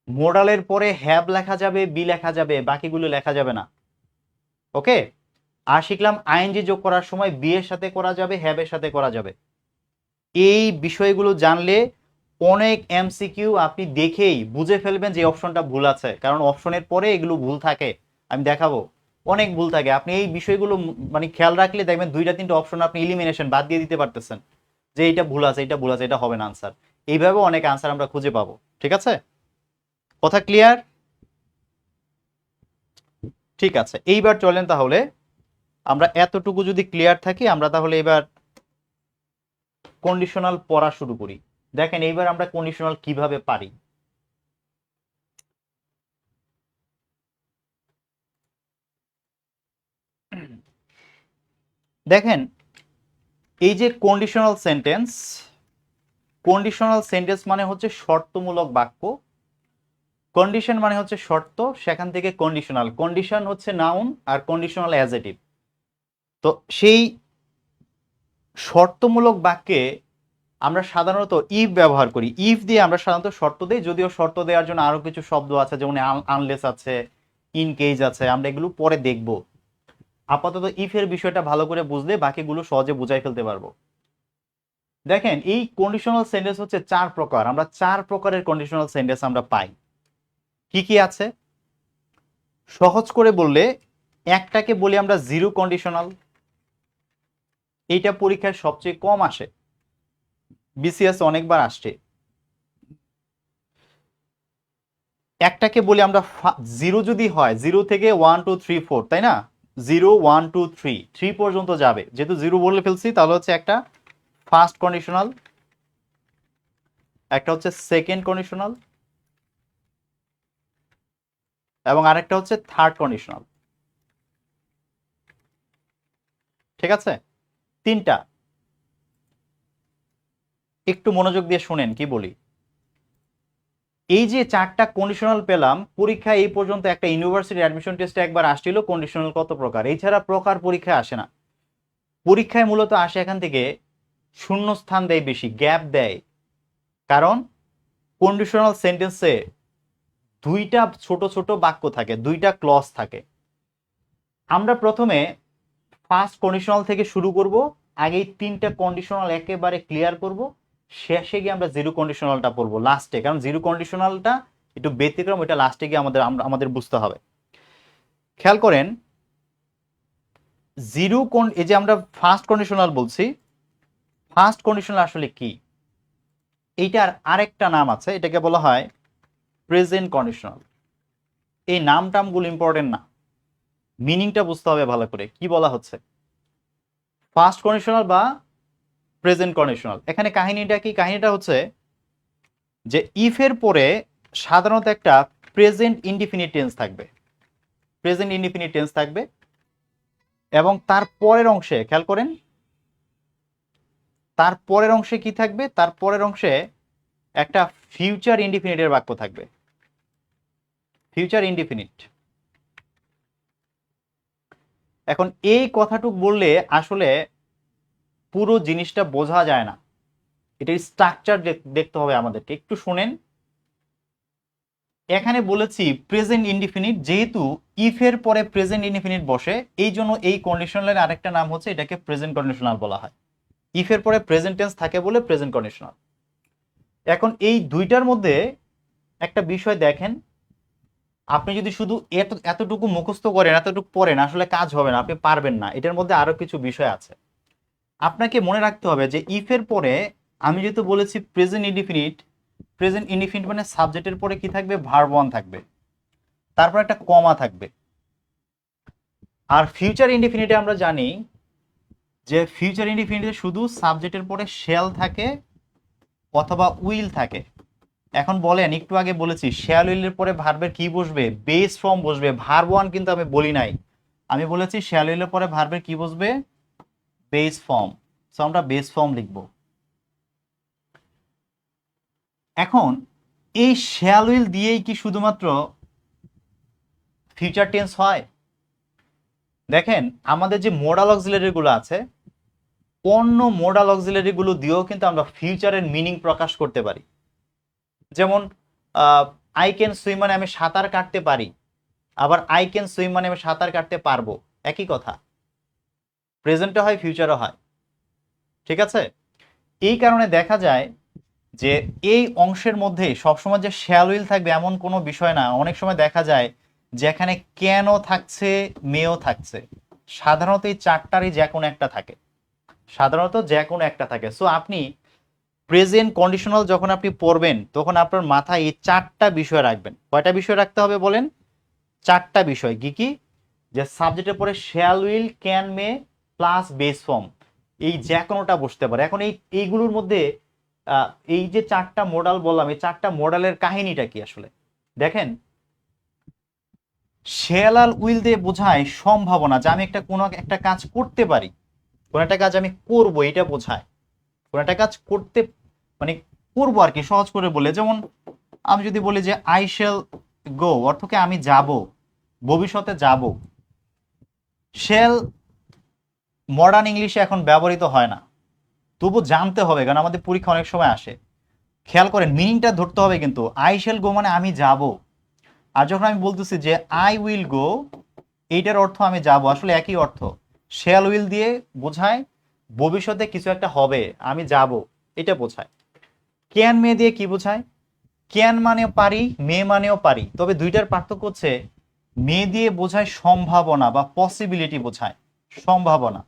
মোডালের পরে হ্যাভ লেখা যাবে, বি লেখা যাবে, বাকিগুলো লেখা যাবে না। ওকে, আর শিখলাম আইএনজি যোগ করার সময় বি এর সাথে করা যাবে, হ্যাভ এর সাথে করা যাবে। এই বিষয়গুলো জানলে অনেক এমসিকিউ আপনি দেখেই বুঝে ফেলবেন যে অপশনটা ভুল আছে, কারণ অপশনের পরে এগুলো ভুল থাকে, আমি দেখাবো অনেক ভুল থাকে। আপনি এই বিষয়গুলো মানে খেয়াল রাখলে দেখবেন দুইটা তিনটা অপশন আপনি ইলিমিনেশন বাদ দিয়ে দিতে পারতেছেন, যে এইটা ভুল আছে, এটা ভুল আছে, এটা হবে না আনসার। এইভাবে অনেক আনসার আমরা খুঁজে পাবো। ঠিক আছে, কথা ক্লিয়ার? ঠিক আছে, এইবার চলেন তাহলে আমরা এতটুকু যদি ক্লিয়ার থাকি, আমরা তাহলে এবার কন্ডিশনাল পড়া শুরু করি। দেখেন এইবার আমরা কন্ডিশনাল কিভাবে পারি। দেখেন এই যে কন্ডিশনাল সেন্টেন্স মানে হচ্ছে শর্তমূলক বাক্য। কন্ডিশন মানে হচ্ছে শর্ত, সেখান থেকে কন্ডিশনাল, কন্ডিশন হচ্ছে নাউন আর কন্ডিশনাল অ্যাডজেক্টিভ। তো সেই শর্তমূলক বাক্যে আমরা সাধারণত ইফ ব্যবহার করি, ইফ দিয়ে আমরা সাধারণত শর্ত দিই, যদিও শর্ত দেওয়ার জন্য আরো কিছু শব্দ আছে, যেমন আনলেস আছে, ইন কেস আছে, আমরা এগুলো পরে দেখব। আপাতত ইফ এর বিষয়টা ভালো করে বুঝলে বাকিগুলো সহজে বুঝাই ফেলতে পারবো। দেখেন এই কন্ডিশনাল সেন্টেন্স হচ্ছে চার প্রকার, আমরা চার প্রকারের কন্ডিশনাল সেন্টেন্স আমরা পাই। কি কি আছে? সহজ করে বললে একটাকে বলি আমরা জিরো কন্ডিশনাল, এইটা পরীক্ষায় সবচেয়ে কম আসে, বিসিএস অনেকবার আসছে। একটাকে বলি আমরা জিরো, যদি হয় জিরো থেকে 1 2 3 4, তাই না? 0 1 2 3 3 পর্যন্ত যাবে, যেহেতু জিরো বলে ফেলছি তাহলে হচ্ছে একটা ফার্স্ট কন্ডিশনাল, একটা হচ্ছে সেকেন্ড কন্ডিশনাল, এবং আরেকটা হচ্ছে থার্ড কন্ডিশনাল। ঠিক আছে, তিনটা। একটু মনোযোগ দিয়ে শুনেন কি বলি। এই যে চারটা কন্ডিশনাল পেলাম, পরীক্ষায় এই পর্যন্ত একটা ইউনিভার্সিটি অ্যাডমিশন টেস্টে একবার আসছিল কন্ডিশনাল কত প্রকার, এছাড়া প্রকার পরীক্ষায় আসে না। পরীক্ষায় মূলত আসে এখান থেকে শূন্যস্থান দেয়, বেশি গ্যাপ দেয়, কারণ কন্ডিশনাল সেন্টেন্সে দুইটা ছোট ছোট বাক্য থাকে, দুইটা ক্লজ থাকে। আমরা প্রথমে ফার্স্ট কন্ডিশনাল থেকে শুরু করব, আগেই তিনটা কন্ডিশনাল একেবারে ক্লিয়ার করব, শেষে গিয়ে আমরা জিরো কন্ডিশনালটা পড়বো লাস্টে, কারণ জিরো কন্ডিশনালটা একটু ব্যতিক্রম, এটা লাস্টে গিয়ে আমাদের বুঝতে হবে। খেয়াল করেন এই যে আমরা ফার্স্ট কন্ডিশনাল বলছি, ফার্স্ট কন্ডিশনাল আসলে কি? এইটার আরেকটা নাম আছে, এটাকে বলা হয় প্রেজেন্ট কন্ডিশনাল। এই নাম টামগুলো ইম্পর্টেন্ট না, মিনিংটা বুঝতে হবে ভালো করে কি বলা হচ্ছে। ফার্স্ট কন্ডিশনাল বা প্রেজেন্ট কন্ডিশনাল, এখানে কাহিনীটা কি? কাহিনীটা হচ্ছে যে ইফের পরে সাধারণত একটা প্রেজেন্ট ইনডিফিনিট টেন্স থাকবে, প্রেজেন্ট ইনডিফিনিট টেন্স থাকবে, এবং তার পরের অংশে খেয়াল করেন, তার পরের অংশে কি থাকবে? তার পরের অংশে একটা ফিউচার ইনডিফিনিটের বাক্য থাকবে, ফিউচার ইনডিফিনিট। এখন এই কথাটুক বললে আসলে পুরো জিনিসটা বোঝা যায় না, এটার স্ট্রাকচার দেখতে হবে আমাদেরকে। একটু শুনেন, এখানে বলেছি প্রেজেন্ট ইনডিফিনিট, যেহেতু ইফ এর পরে প্রেজেন্ট ইনডিফিনিট বসে, এই জন্য এই কন্ডিশনালের আরেকটা নাম হচ্ছে, এটাকে প্রেজেন্ট কন্ডিশনাল বলা হয়। ইফ এর পরে প্রেজেন্ট টেন্স থাকে বলে প্রেজেন্ট কন্ডিশনাল। এখন এই দুইটার মধ্যে একটা বিষয় দেখেন, আপনি যদি শুধু এতটুকু মুখস্থ করেন, এতটুকু পড়েন, আসলে কাজ হবে না, আপনি পারবেন না। এটার মধ্যে আরো কিছু বিষয় আছে, আপনাকে মনে রাখতে হবে যে ইফ এর পরে আমি যেহেতু বলেছি প্রেজেন্ট ইনডিফিনিট, প্রেজেন্ট ইনডিফিনিট মানে সাবজেক্টের পরে কি থাকবে? ভার্ব ওয়ান থাকবে, তারপর একটা কমা থাকবে। আর ফিউচার ইনডিফিনিটে আমরা জানি যে ফিউচার ইনডিফিনিটে শুধু সাবজেক্টের পরে শ্যাল থাকে অথবা উইল থাকে। এখন বলেন, একটু আগে বলেছি শ্যাল উইলের পরে ভার্বের কি বসবে? বেস ফর্ম বসবে। ভার্ব ওয়ান কিন্তু আমি বলি নাই, আমি বলেছি শ্যাল উইলের পরে ভার্বের কি বসবে? Base form. সো আমরা বেস ফর্ম লিখব। এখন এই শ্যাল উইল দিয়েই কি শুধুমাত্র ফিউচার টেন্স হয়? দেখেন আমাদের যে মোডাল অক্সিলারি গুলো আছে, অন্য মোডাল অক্সিলারি গুলো দিয়েও কিন্তু আমরা ফিউচারের মিনিং প্রকাশ করতে পারি। যেমন আই ক্যান সুইম মানে আমি সাঁতার কাটতে পারি, আবার আই ক্যান সুইম মানে আমি সাঁতার কাটতে পারবো, একই কথা। প্রেজেন্টে হয়, ফিউচারও হয়, ঠিক আছে? এই কারণে দেখা যায় যে এই অংশের মধ্যে সবসময় যে শ্যাল উইল থাকবে এমন কোনো বিষয় না। অনেক সময় দেখা যায় যেখানে ক্যানও থাকছে, মেও থাকছে। সাধারণত এই চারটারই যে কোনো একটা থাকে, সাধারণত যে কোনো একটা থাকে। সো আপনি প্রেজেন্ট কন্ডিশনাল যখন আপনি পড়বেন তখন আপনার মাথায় এই চারটা বিষয় রাখবেন। কয়টা বিষয় রাখতে হবে বলেন? চারটা বিষয়। কি কি? যে সাবজেক্টের পরে shall will, can, may plus base form, এই যে কোনোটা বসতে পারে। এখন এইগুলোর মধ্যে এই যে চারটা মডেল বললাম, এই চারটা মডেলের কাহিনীটা কি আসলে দেখেন। শ্যাল আর উইল দিয়ে বোঝায় সম্ভাবনা, যে আমি কোনো একটা কাজ করতে পারি, কোন একটা কাজ আমি করব, এটা বোঝায়। কোন একটা কাজ করতে মানে করবো আর কি, সহজ করে বলে। যেমন আমি যদি বলি যে আই শ্যাল গো, অর্থকে আমি যাব, ভবিষ্যতে যাব। শ্যাল মডার্ন ইংলিশে এখন ব্যবহৃত হয় না, তবু জানতে হবে, কারণ আমাদের পরীক্ষা অনেক সময় আসে। খেয়াল করেন, মিনিংটা ধরতে হবে কিন্তু। আই শ্যাল গো মানে আমি যাব, আর যখন আমি বলতেছি যে আই উইল গো, এইটার অর্থ আমি যাব, আসলে একই অর্থ। শ্যাল উইল দিয়ে বোঝায় ভবিষ্যতে কিছু একটা হবে, আমি যাব, এটা বোঝায়। ক্যান মে দিয়ে কি বোঝায়? ক্যান মানেও পারি, মে মানেও পারি, তবে দুইটার পার্থক্য হচ্ছে মে দিয়ে বোঝায় সম্ভাবনা বা পসিবিলিটি বোঝায়, সম্ভাবনা।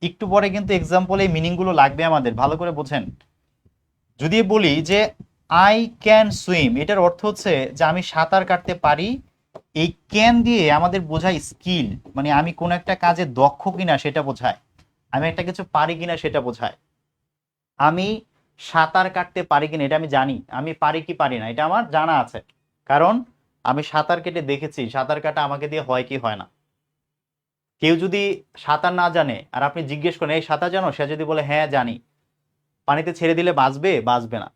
একটু পরে কিন্তু এক্সাম্পল এই মিনিংগুলো লাগবে আমাদের, ভালো করে বোঝেন। যদি বলি যে আই ক্যান সুইম, এটার অর্থ হচ্ছে যে আমি সাঁতার কাটতে পারি। এই ক্যান দিয়ে আমাদের বোঝায় স্কিল, মানে আমি কোনো একটা কাজে দক্ষ কিনা সেটা বোঝায়, আমি একটা কিছু পারি কিনা সেটা বোঝায়। আমি সাঁতার কাটতে পারি কিনা এটা আমি জানি, আমি পারি কি পারি না এটা আমার জানা আছে, কারণ আমি সাঁতার কেটে দেখেছি সাঁতার কাটা আমাকে দিয়ে হয় কি হয় না। কেউ যদি সাঁতার না জানে আর আপনি জিজ্ঞেস করেন এই সাঁতার জানো, সে যদি বলে হ্যাঁ জানি, পানিতে ছেড়ে দিলে বাঁচবে? বাঁচবে না।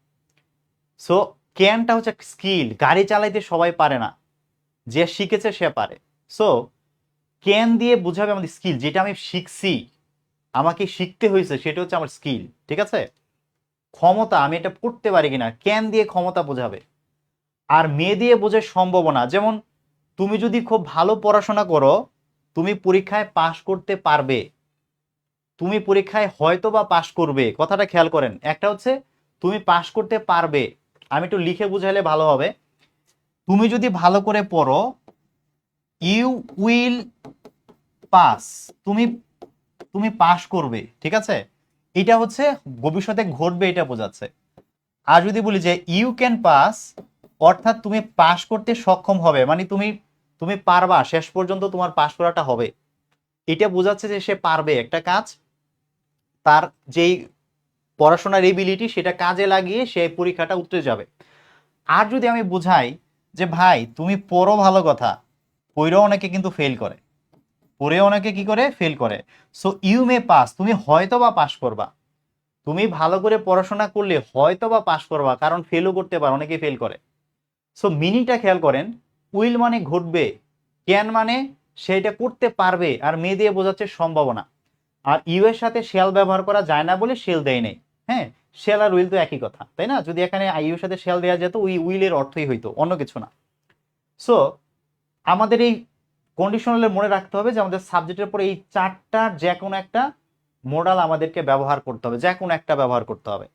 সো ক্যানটা হচ্ছে স্কিল, গাড়ি চালাইতে সবাই পারে না, যে শিখেছে সে পারে। সো ক্যান দিয়ে বোঝাবে আমাদের স্কিল, যেটা আমি শিখছি, আমাকে শিখতে হয়েছে, সেটা হচ্ছে আমার স্কিল, ঠিক আছে? ক্ষমতা, আমি এটা করতে পারি কিনা, ক্যান দিয়ে ক্ষমতা বোঝাবে। আর মে দিয়ে বোঝায় সম্ভাবনা। যেমন তুমি যদি খুব ভালো পড়াশোনা করো, তুমি পরীক্ষায় পাশ করতে পারবে, তুমি পরীক্ষায় হয়তো বা পাশ করবে, কথাটা খেয়াল করেন। একটা হচ্ছে তুমি পাশ করতে পারবে, আমি একটু লিখে বুঝাইলে ভালো হবে। তুমি যদি ভালো করে পড়ো, ইউ উইল পাস, তুমি তুমি পাশ করবে, ঠিক আছে? এটা হচ্ছে ভবিষ্যতে ঘটবে, এটা বোঝাচ্ছে। আর যদি বলি যে ইউ ক্যান পাস, অর্থাৎ তুমি পাশ করতে সক্ষম হবে, মানে তুমি তুমি পারবা, শেষ পর্যন্ত তোমার পাশ করাটা হবে, এটা বোঝাচ্ছে যে সে পারবে একটা কাজ, তার যেই পড়াশোনার এবিলিটি সেটা কাজে লাগিয়ে সে পরীক্ষাটা উতরে যাবে। আর যদি আমি বুঝাই যে ভাই তুমি পড়ো, ভালো কথা, পড়েও অনেকে কিন্তু ফেল করে, পড়েও অনেকে কি করে? ফেল করে। সো ইউ মে পাস, তুমি হয়তো বা পাস করবা, তুমি ভালো করে পড়াশোনা করলে হয়তো বা পাস করবা, কারণ ফেলও করতে পারো, অনেকে ফেল করে। সো মিনিংটা খেয়াল করেন, উইল মানে ঘটবে, ক্যান মানে সেটা করতে পারবে, আর মে দিয়ে বোঝাচ্ছে সম্ভাবনা। আর ইউ এর সাথে শেল ব্যবহার করা যায় না বলে শেল দেয় নেই। হ্যাঁ, শেল আর উইল তো একই কথা, তাই না? যদি এখানে ইউ এর সাথে শেল দেওয়া যেত, ওই উইলের অর্থই হইতো, অন্য কিছু না। সো আমাদের এই কন্ডিশনালের মনে রাখতে হবে যে আমাদের সাবজেক্টের পরে এই চারটার যে কোনো একটা মোডাল আমাদেরকে ব্যবহার করতে হবে, যে কোনো একটা ব্যবহার করতে হবে।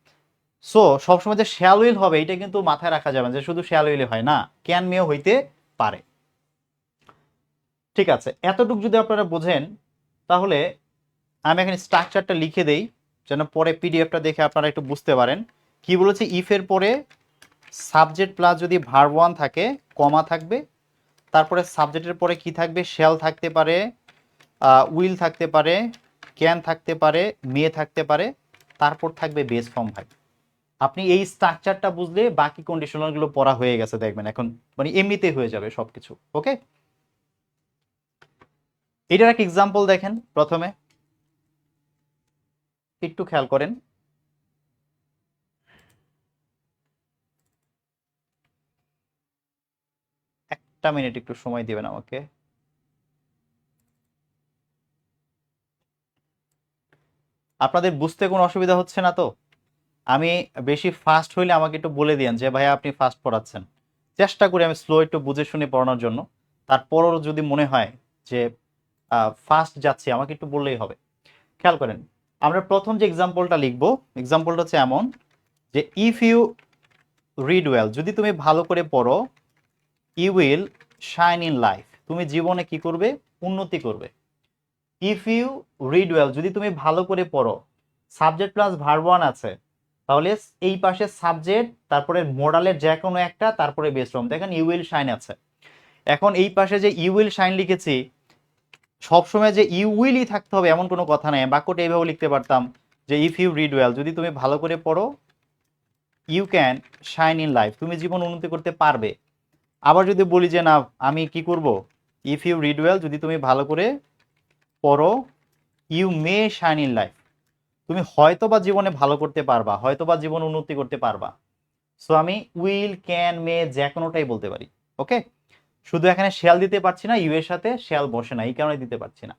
সো সবসময় যে শ্যাল উইল হবে এটা কিন্তু মাথায় রাখা যাবে না, যে শুধু শ্যাল উইলে হয় না, ক্যান মেও হইতে পারে। ঠিক আছে, এতটুকু যদি আপনারা বোঝেন, তাহলে আমি এখানে স্ট্রাকচারটা লিখে দেই, যেন পরে পিডিএফটা দেখে আপনারা একটু বুঝতে পারেন। কি বলেছে? ইফের পরে সাবজেক্ট প্লাস যদি ভার্ব ওয়ান থাকে, কমা থাকবে, তারপরে সাবজেক্টের পরে কি থাকবে? শ্যাল থাকতে পারে, উইল থাকতে পারে, ক্যান থাকতে পারে, মে থাকতে পারে, তারপর থাকবে বেস ফর্ম ভাই। আপনি এই স্ট্রাকচারটা বুঝলে বাকি কন্ডিশনালগুলো পড়া হয়ে গেছে দেখবেন এখন, মানে এমনিতেই হয়ে যাবে সবকিছু। ওকে, এটার একটা এক্সাম্পল দেখেন প্রথমে, একটু খেয়াল করেন। একটা মিনিট একটু সময় দিবেন আমাকে। আপনাদের বুঝতে কোনো অসুবিধা হচ্ছে না তো? আমি বেশি ফাস্ট হইলে আমাকে একটু বলে দিয়েন যে ভাইয়া আপনি ফাস্ট পড়াচ্ছেন। চেষ্টা করি আমি স্লো একটু বুঝে শুনে পড়ানোর জন্য। তারপরও যদি মনে হয় যে ফাস্ট যাচ্ছে আমাকে একটু বললেই হবে। খেয়াল করেন, আমরা প্রথম যে এক্সাম্পলটা লিখবো, এক্সাম্পলটা হচ্ছে এমন যে ইফ ইউ রিড ওয়েল, যদি তুমি ভালো করে পড়ো, you will shine in life, তুমি জীবনে কি করবে? উন্নতি করবে। ইফ ইউ রিড ওয়েল, যদি তুমি ভালো করে পড়ো, সাবজেক্ট প্লাস ভার্ব ওয়ান আছে, তাহলে এই পাশে সাবজেক্ট, তারপরে মোডালের যে কোনো একটা, তারপরে বেস ফর্ম। দেখেন ইউ উইল শাইন আছে। এখন এই পাশে যে ইউ উইল শাইন লিখেছি, সবসময় যে ইউ উইলই থাকতে হবে এমন কোনো কথা নাই। বাক্যটা এইভাবে লিখতে পারতাম যে ইফ ইউ রিড ওয়েল, যদি তুমি ভালো করে পড়ো, you can shine in life, তুমি জীবন উন্নতি করতে পারবে। আবার যদি বলি যে না, আমি কি করব, ইফ ইউ রিড ওয়েল, যদি তুমি ভালো করে পড়ো, you may shine in life, তুমি হয়তোবা জীবনে ভালো করতে পারবা, হয়তোবা জীবন উন্নতি করতে পারবা। সো আমি উইল, ক্যান, মে যে কোনোটাই বলতে পারি। ওকে, শুধু এখানে শ্যাল দিতে পারছি না, ইউ এর সাথে শ্যাল বসে না, এই কারণে দিতে পারছি না।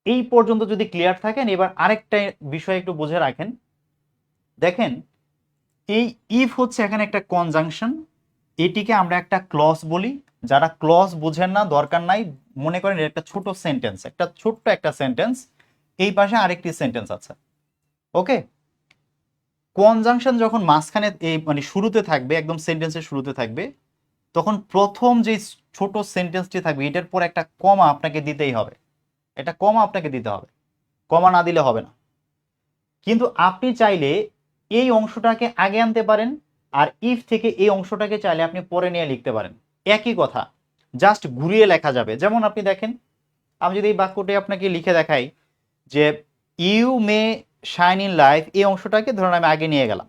এই পর্যন্ত যদি ক্লিয়ার থাকেন, এবার আরেকটা বিষয় একটু বুঝে রাখেন। দেখেন, এই ইফ হচ্ছে এখানে একটা কনজাংশন, এটিকে আমরা একটা ক্লজ বলি। যারা ক্লজ বুঝেন না, দরকার নাই, মনে করেন একটা ছোট সেন্টেন্স, একটা ছোট্ট একটা সেন্টেন্স, এই পাশে আরেকটি সেন্টেন্স আছে। ওকে, কনজাংশন যখন মাঝখানে এই মানে শুরুতে থাকবে, একদম সেন্টেন্সের শুরুতে থাকবে, তখন প্রথম যে ছোট সেন্টেন্সটি থাকবে এটার পর একটা কমা আপনাকে দিতেই হবে। এটা কমা আপনাকে দিতে হবে, কমা না দিলে হবে না। কিন্তু আপনি চাইলে এই অংশটাকে আগে আনতে পারেন, আর ইফ থেকে এই অংশটাকে চাইলে আপনি পরে নিয়ে লিখতে পারেন। একই কথা, জাস্ট ঘুরিয়ে লেখা যাবে। যেমন আপনি দেখেন, আমি যদি এই বাক্যটি আপনাকে লিখে দেখাই যে you may shine in life, এই অংশটাকে ধরুন আমি আগে নিয়ে গেলাম,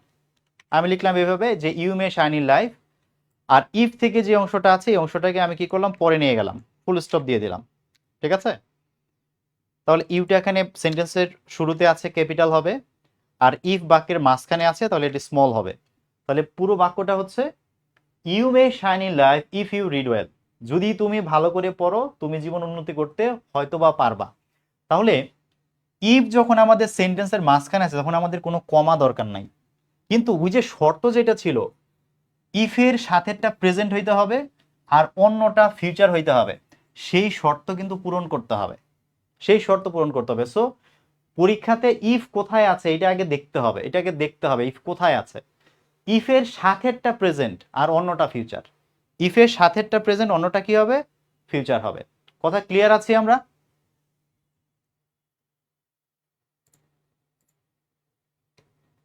আমি লিখলাম এভাবে যে you may shine in life, আর ইফ থেকে যে অংশটা আছে এই অংশটাকে আমি কি করলাম, পরে নিয়ে গেলাম, ফুল স্টপ দিয়ে দিলাম। ঠিক আছে, তাহলে ইউটা এখানে সেন্টেন্সের শুরুতে আছে, ক্যাপিটাল হবে, আর ইফ বাক্যের মাঝখানে আছে, তাহলে এটি স্মল হবে। তাহলে পুরো বাক্যটা হচ্ছে you may shine in life if you read well, যদি তুমি ভালো করে পড়ো তুমি জীবন উন্নতি করতে হয়তো বা পারবা। তাহলে ইফ যখন আমাদের সেন্টেন্সের মাঝখানে আছে, তখন আমাদের কোনো কমা দরকার নাই। কিন্তু ওই যে শর্ত যেটা ছিল, ইফের সাথেরটা প্রেজেন্ট হইতে হবে আর অন্যটা ফিউচার হইতে হবে, সেই শর্ত কিন্তু পূরণ করতে হবে, সেই শর্ত পূরণ করতে হবে। সো পরীক্ষাতে ইফ কোথায় আছে এটা আগে দেখতে হবে, এটাকে দেখতে হবে ইফ কোথায় আছে। ইফের সাথেরটা প্রেজেন্ট আর অন্যটা ফিউচার, ইফের সাথেরটা প্রেজেন্ট, অন্যটা কি হবে, ফিউচার হবে। কথা ক্লিয়ার আছি আমরা?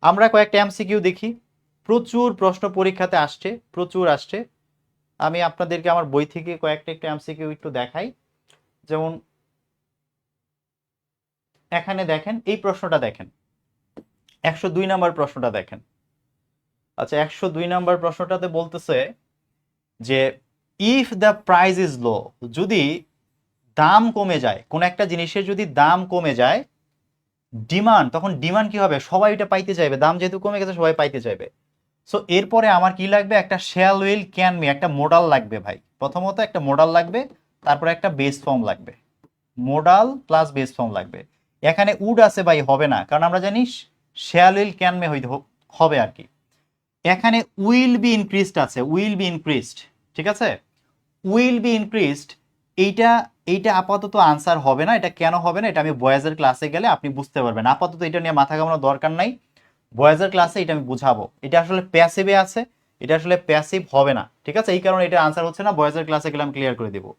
আমরা কয়েকটা এমসিকিউ দেখি, প্রচুর প্রশ্ন পরীক্ষাতে আসছে, প্রচুর আসছে। আমি আপনাদেরকে আমার বই থেকে কয়েকটা একটু এমসিকিউ একটু দেখাই। যেমন এখানে দেখেন, এই প্রশ্নটা দেখেন, 102 নাম্বার প্রশ্নটা দেখেন। আচ্ছা, 102 নাম্বার প্রশ্নটাতে বলতেছে যে if the price is low, যদি দাম কমে যায়, কোন একটা জিনিসের যদি দাম কমে যায়, ডিমান্ড, তখন ডিমান্ড কি হবে, সবাই এটা পাইতে চাইবে, দাম যেহেতু কমে গেছে সবাই পাইতে চাইবে। সো এরপরে আমার কি লাগবে, একটা শ্যাল উইল ক্যান মে, একটা মোডাল লাগবে ভাই। প্রথমত একটা মোডাল লাগবে, তারপরে একটা বেস ফর্ম লাগবে, মোডাল প্লাস বেস ফর্ম লাগবে। এখানে উড আছে ভাই, হবে না, কারণ আমরা জানি শ্যাল উইল ক্যান মে হইতে হবে আর কি। এখানে উইল বি ইনক্রিজড আছে, উইল বি ইনক্রিজড, ঠিক আছে, উইল বি ইনক্রিজড, এইটা এইটা আপাতত আনসার হবে না। এটা কেন হবে না, এটা আমি বয়েজের ক্লাসে গেলে আপনি বুঝতে পারবেন, আপাতত এটা নিয়ে মাথা ঘামানোর দরকার নাই। বয়েজের ক্লাসে এটা আমি বুঝাবো, এটা আসলে প্যাসিভে আছে, এটা আসলে প্যাসিভ হবে না। ঠিক আছে, এই কারণে এটা আনসার হচ্ছে না, বয়েজের ক্লাসে গেলে আমি ক্লিয়ার করে দেবো।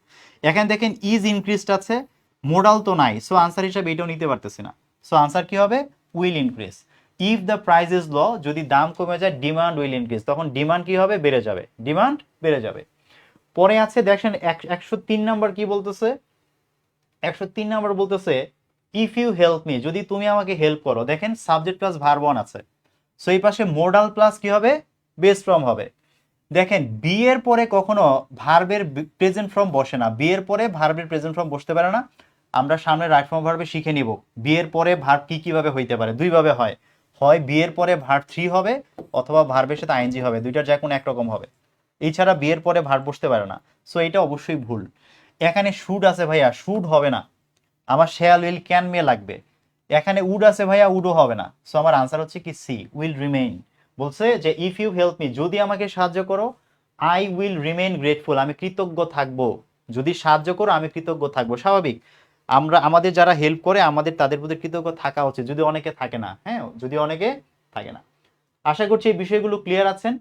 এখানে দেখেন ইজ ইনক্রিজড আছে, মোডাল তো নাই, সো আনসার হিসাবে এটাও নিতে পারতেছি না। সো আনসার কি হবে, will increase. If the price is low, যদি দাম কমে যায়, ডিমান্ড উইল ইনক্রিজ, তখন ডিমান্ড কি হবে, বেড়ে যাবে, ডিমান্ড বেড়ে যাবে। পরে আছে দেখেন 103 নাম্বার কি বলতেছে, 103 নম্বর বলতেছে ইফ ইউ হেল্প মি, যদি তুমি আমাকে হেল্প করো। দেখেন সাবজেক্ট প্লাস ভার্ব ওয়ান আছে, সো এই পাশে মোডাল প্লাস কি হবে, বেস ফর্ম হবে। দেখেন বি এর পরে কখনো ভার্বের প্রেজেন্ট ফর্ম বসে না, বি এর পরে ভার্বের প্রেজেন্ট ফর্ম বসতে পারে না। আমরা সামনে রাইট ফর্ম ভার্বে শিখে নিব বি এর পরে ভার্ব কি কিভাবে হইতে পারে। দুইভাবে হয়, হয় বি এর পরে ভার্ব থ্রি হবে অথবা ভার্বের সাথে আইএনজি হবে, দুইটার যে কোনো একরকম হবে। এছাড়া বি এর পরে ভার্ব বসতে পারে না, সো এটা অবশ্যই ভুল। এখানে শুড আছে ভাইয়া, শুড হবে না, আমার শ্যাল উইল ক্যান মে লাগবে। এখানে উড আছে ভাইয়া, উডও হবে না, সো আমার আনসার হচ্ছে কি সি, উইল রিমেইন। বলছে যে ইফ ইউ হেল্প মি, যদি আমাকে সাহায্য করো, আই উইল রিমেইন গ্রেটফুল, আমি কৃতজ্ঞ থাকবো। যদি সাহায্য করো আমি কৃতজ্ঞ থাকবো, স্বাভাবিক। আমরা আমাদের যারা হেল্প করে আমাদের তাদের প্রতি কৃতজ্ঞ থাকা উচিত, যদি অনেকে থাকে না, হ্যাঁ যদি অনেকে থাকে না। আশা করছি এই বিষয়গুলো ক্লিয়ার আছেন।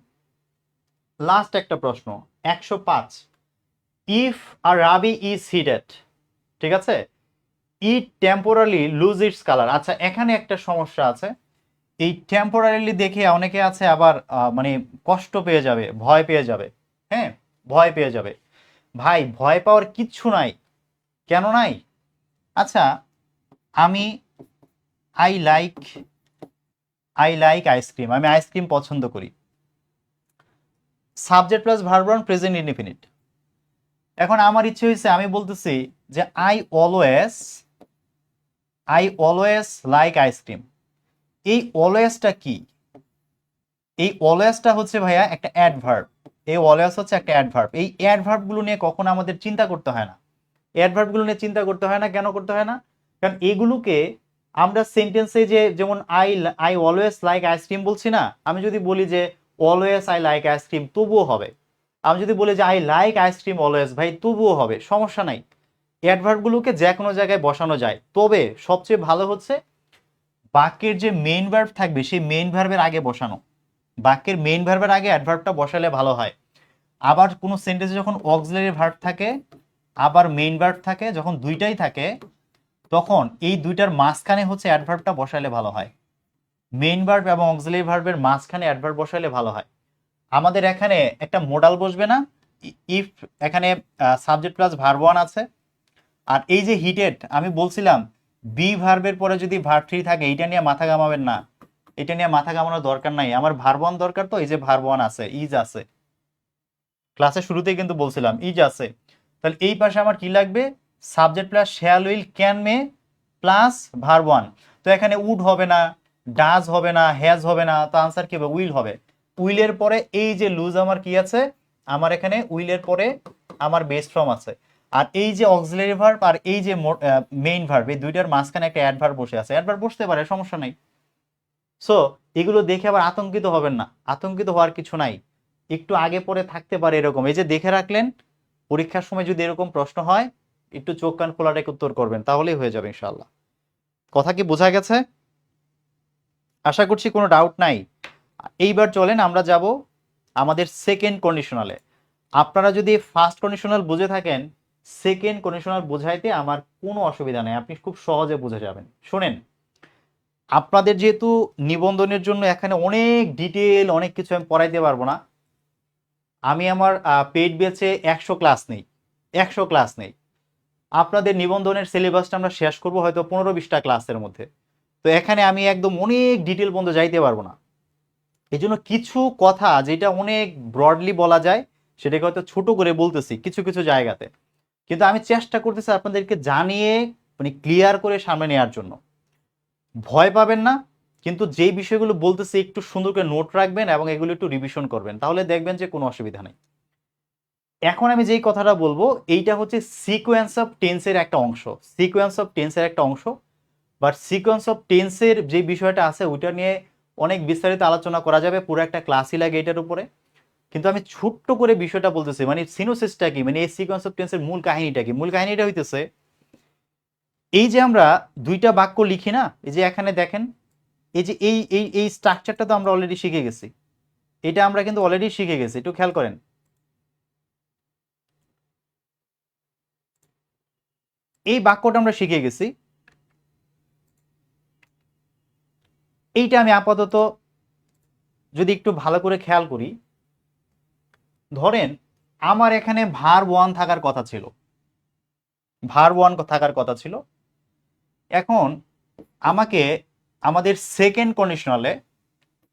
লাস্ট একটা প্রশ্ন, 105, if R Rabi is heated, ঠিক আছে, ইট টেম্পোরালি লুজ ইটস কালার। আচ্ছা এখানে একটা সমস্যা আছে, এই টেম্পোরারিলি দেখে অনেকে আছে আবার মানে কষ্ট পেয়ে যাবে, ভয় পেয়ে যাবে। হ্যাঁ, ভয় পেয়ে যাবে। ভাই ভয় পাওয়ার কিচ্ছু নাই। কেন নাই? আচ্ছা আমি আই লাইক আইসক্রিম, আমি আইসক্রিম পছন্দ করি। Subject plus verb one present indefinite. এখন আমার ইচ্ছে হয়েছে, আমি বলতেছি যে আই অলওয়েজ লাইক আইসক্রিম। এই অলওয়েজটা কি? এই অলওয়েজটা হচ্ছে ভাইয়া একটা অ্যাডভার্ব। এই অলওয়েজ হচ্ছে একটা অ্যাডভার্ব। এই অ্যাডভার্বগুলো নিয়ে কখনো আমাদের চিন্তা করতে হয় না। অ্যাডভার্বগুলো নিয়ে চিন্তা করতে হয় না, কেন করতে হয় না? কারণ এগুলোকে আমরা সেন্টেন্সে যে যেমন আই অলওয়েজ লাইক আইসক্রিম বলছি না, আমি যদি বলি যে অলওয়েজ আই লাইক আইসক্রিম তবুও হবে। আমি যদি বলি যে আই লাইক আইসক্রিম অলওয়েজ, ভাই তবুও হবে, সমস্যা নাই। অ্যাডভার্বগুলোকে যে কোনো জায়গায় বসানো যায়, তবে সবচেয়ে ভালো হচ্ছে বাক্যের যে মেইন ভার্ব থাকবে সেই মেইন ভার্বের আগে বসানো। বাক্যের মেইন ভার্বের আগে অ্যাডভার্বটা বসালে ভালো হয়। আবার কোনো সেন্টেন্সে যখন অক্সিলারি ভার্ব থাকে আবার মেইন ভার্ব থাকে, যখন দুইটাই থাকে তখন এই দুইটার মাঝখানে হচ্ছে অ্যাডভার্বটা বসালে ভালো হয়। মেইন ভার্ব এবং অক্সিলারি ভার্বের মাঝখানে অ্যাডভার্ব বসালে ভালো হয়। আমাদের এখানে একটা মোডাল বসবে না, ইফ এখানে সাবজেক্ট প্লাস ভার্ব ওয়ান আছে। আর এই যে হিটেড, আমি বলছিলাম বি ভার্বের পরে যদি ভার্ব থ্রি থাকে, এইটা নিয়ে মাথা ঘামাবেন না, এটা নিয়ে মাথা ঘামানোর দরকার নাই। আমার ভার্ব ওয়ান দরকার, তো এই যে ভার্ব ওয়ান আছে, ইজ আছে, ক্লাসের শুরুতেই কিন্তু বলছিলাম ইজ আছে। তাহলে এই পাশে আমার কি লাগবে, subject plus shall will can may plus verb one. তো এখানে উড হবে না, ডাজ হবে না, হ্যাজ হবে না, তো আনসার কি হবে, উইল হবে। উইলের পরে এই যে লুজ আমার কি আছে, আমার এখানে উইলের পরে আমার বেস ফর্ম আছে। আর এই যে অক্সিলারি ভার্ব আর এই যে মেইন ভার্ব, এই দুইটার মাঝখানে একটা অ্যাডভার্ব বসে আছে। অ্যাডভার্ব বসতে পারে, সমস্যা নাই। সো এগুলো দেখে আবার আতঙ্কিত হবেন না, আতঙ্কিত হওয়ার কিছু নাই। একটু আগে পরে থাকতে পারে এরকম, এই যে দেখে রাখলেন, পরীক্ষার সময় যদি এরকম প্রশ্ন হয় একটু চোখ কান খোলা রেখে উত্তর করবেন, তাহলেই হয়ে যাবে ইনশাআল্লাহ। কথা কি বোঝা গেছে? আশা করছি কোনো ডাউট নাই। এইবার চলেন আমরা যাব আমাদের সেকেন্ড কন্ডিশনালে। আপনারা যদি ফার্স্ট কন্ডিশনাল বুঝে থাকেন, সেকেন্ড কন্ডিশনাল বোঝাইতে আমার কোনো অসুবিধা নেই, আপনি খুব সহজে বুঝে যাবেন। শোনেন, আপনাদের যেহেতু নিবন্ধনের জন্য এখানে অনেক ডিটেল অনেক কিছু আমি পড়াইতে পারবো না, আমি আমার পেইড ব্যাচে 100 ক্লাস নেই। আপনাদের নিবন্ধনের সিলেবাসটা আমরা শেষ করব হয়তো 15-20টা ক্লাসের মধ্যে। তো এখানে আমি একদম অনেক ডিটেল পর্যন্ত যাইতে পারবো না। এই জন্য কিছু কথা যেটা অনেক ব্রডলি বলা যায় সেটাকে হয়তো ছোট করে বলতেছি কিছু কিছু জায়গাতে, কিন্তু আমি চেষ্টা করতেছি আপনাদেরকে জানিয়ে মানে ক্লিয়ার করে সামনে নেওয়ার জন্য। ভয় পাবেন না, কিন্তু যেই বিষয়গুলো বলতেছি একটু সুন্দর করে নোট রাখবেন এবং এগুলো একটু রিভিশন করবেন, তাহলে দেখবেন যে কোনো অসুবিধা নেই। এখন আমি যেই কথাটা বলবো এইটা হচ্ছে সিকোয়েন্স অফ টেন্সের একটা অংশ, সিকোয়েন্স অফ টেন্সের একটা অংশ। বাট সিকোয়েন্স অফ টেন্সের যে বিষয়টা আছে ওইটা নিয়ে অনেক বিস্তারিত আলোচনা করা যাবে, পুরো একটা ক্লাসই লাগে এটার উপরে। কিন্তু আমি ছোট্ট করে বিষয়টা বলতেছি, মানে সিনোসিসটা কি, মানে এই সিকোয়েন্স অফ টেন্সের মূল কাহিনীটা কি। মূল কাহিনীটা হইতেছে এই যে আমরা দুইটা বাক্য লিখি না, এই যে এখানে দেখেন, এই যে এই এই এই স্ট্রাকচারটা তো আমরা অলরেডি শিখে গেছি, এটা আমরা কিন্তু অলরেডি শিখে গেছি, একটু খেয়াল করেন। এই বাক্যটা আমরা শিখে গেছি, এইটা আমি আপাতত যদি একটু ভালো করে খেয়াল করি, ধরেন আমার এখানে ভার্ব ওয়ান থাকার কথা ছিল, ভার্ব ওয়ান থাকার কথা ছিল। এখন আমাকে আমাদের সেকেন্ড কন্ডিশনালে,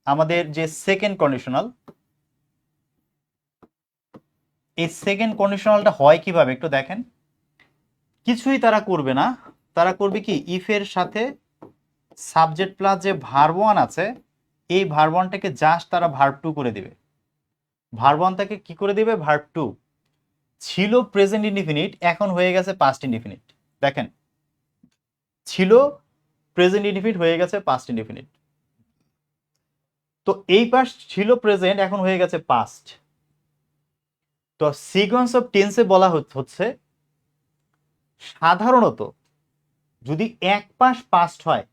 আমাদের যে সেকেন্ড কন্ডিশনাল, এই সেকেন্ড কন্ডিশনালটা হয় কিভাবে একটু দেখেন। কিছুই তারা করবে না, তারা করবে কি, ইফের সাথে সাবজেক্ট প্লাস যে ভার্ব ওয়ান আছে এই ভার্ব ওয়ানটাকে জাস্ট তারা ভার্ব টু করে দিবে। ভার্ব ওয়ানটাকে কি করে দিবে, ভার্ব টু। ছিল প্রেজেন্ট ইনডিফিনিট, এখন হয়ে গেছে পাস্ট ইনডিফিনিট। দেখেন, ছিল প্রেজেন্ট ইনডিফিনিট হয়ে গেছে পাস্ট ইনডিফিনিট। তো এই পাশ ছিল প্রেজেন্ট, এখন হয়ে গেছে পাস্ট। তো সিকোয়েন্স অফ টেন্সে বলা হচ্ছে সাধারণত যদি এক পাশ পাস্ট হয়,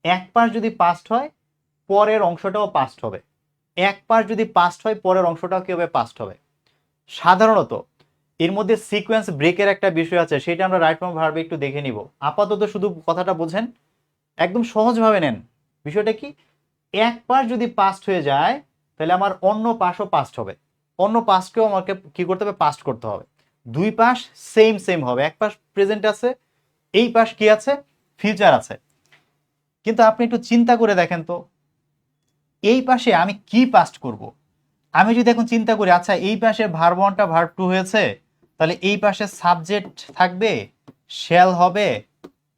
এক পাশ যদি পাস্ট হয় পরের অংশটাও পাস্ট হবে, এক পাশ যদি পাস্ট হয় পরের অংশটাও কি হবে, পাস্ট হবে সাধারণত। এর মধ্যে সিকোয়েন্স ব্রেকের একটা বিষয় আছে, সেটা আমরা রাইট ফর্ম ভার্বে একটু দেখে নিব। আপাতত শুধু কথাটা বোঝেন, একদম সহজভাবে নেন। বিষয়টা কি, এক পাশ যদি পাস্ট হয়ে যায় তাহলে আমার অন্য পাশও পাস্ট হবে, অন্য পাশকেও আমাকে কি করতে হবে, পাস্ট করতে হবে। দুই পাশ সেম সেম হবে, এক পাশ প্রেজেন্ট আছে, এই পাশ কি আছে, ফিউচার আছে। কিন্তু আপনি একটু চিন্তা করে দেখেন তো, এই পাশে আমি কি পাস্ট করব। আমি যদি এখন চিন্তা করি, আচ্ছা এই পাশে ভার্ব ওয়ানটা ভার্ব টু হয়েছে, তাহলে এই পাশে সাবজেক্ট থাকবে, শ্যাল হবে,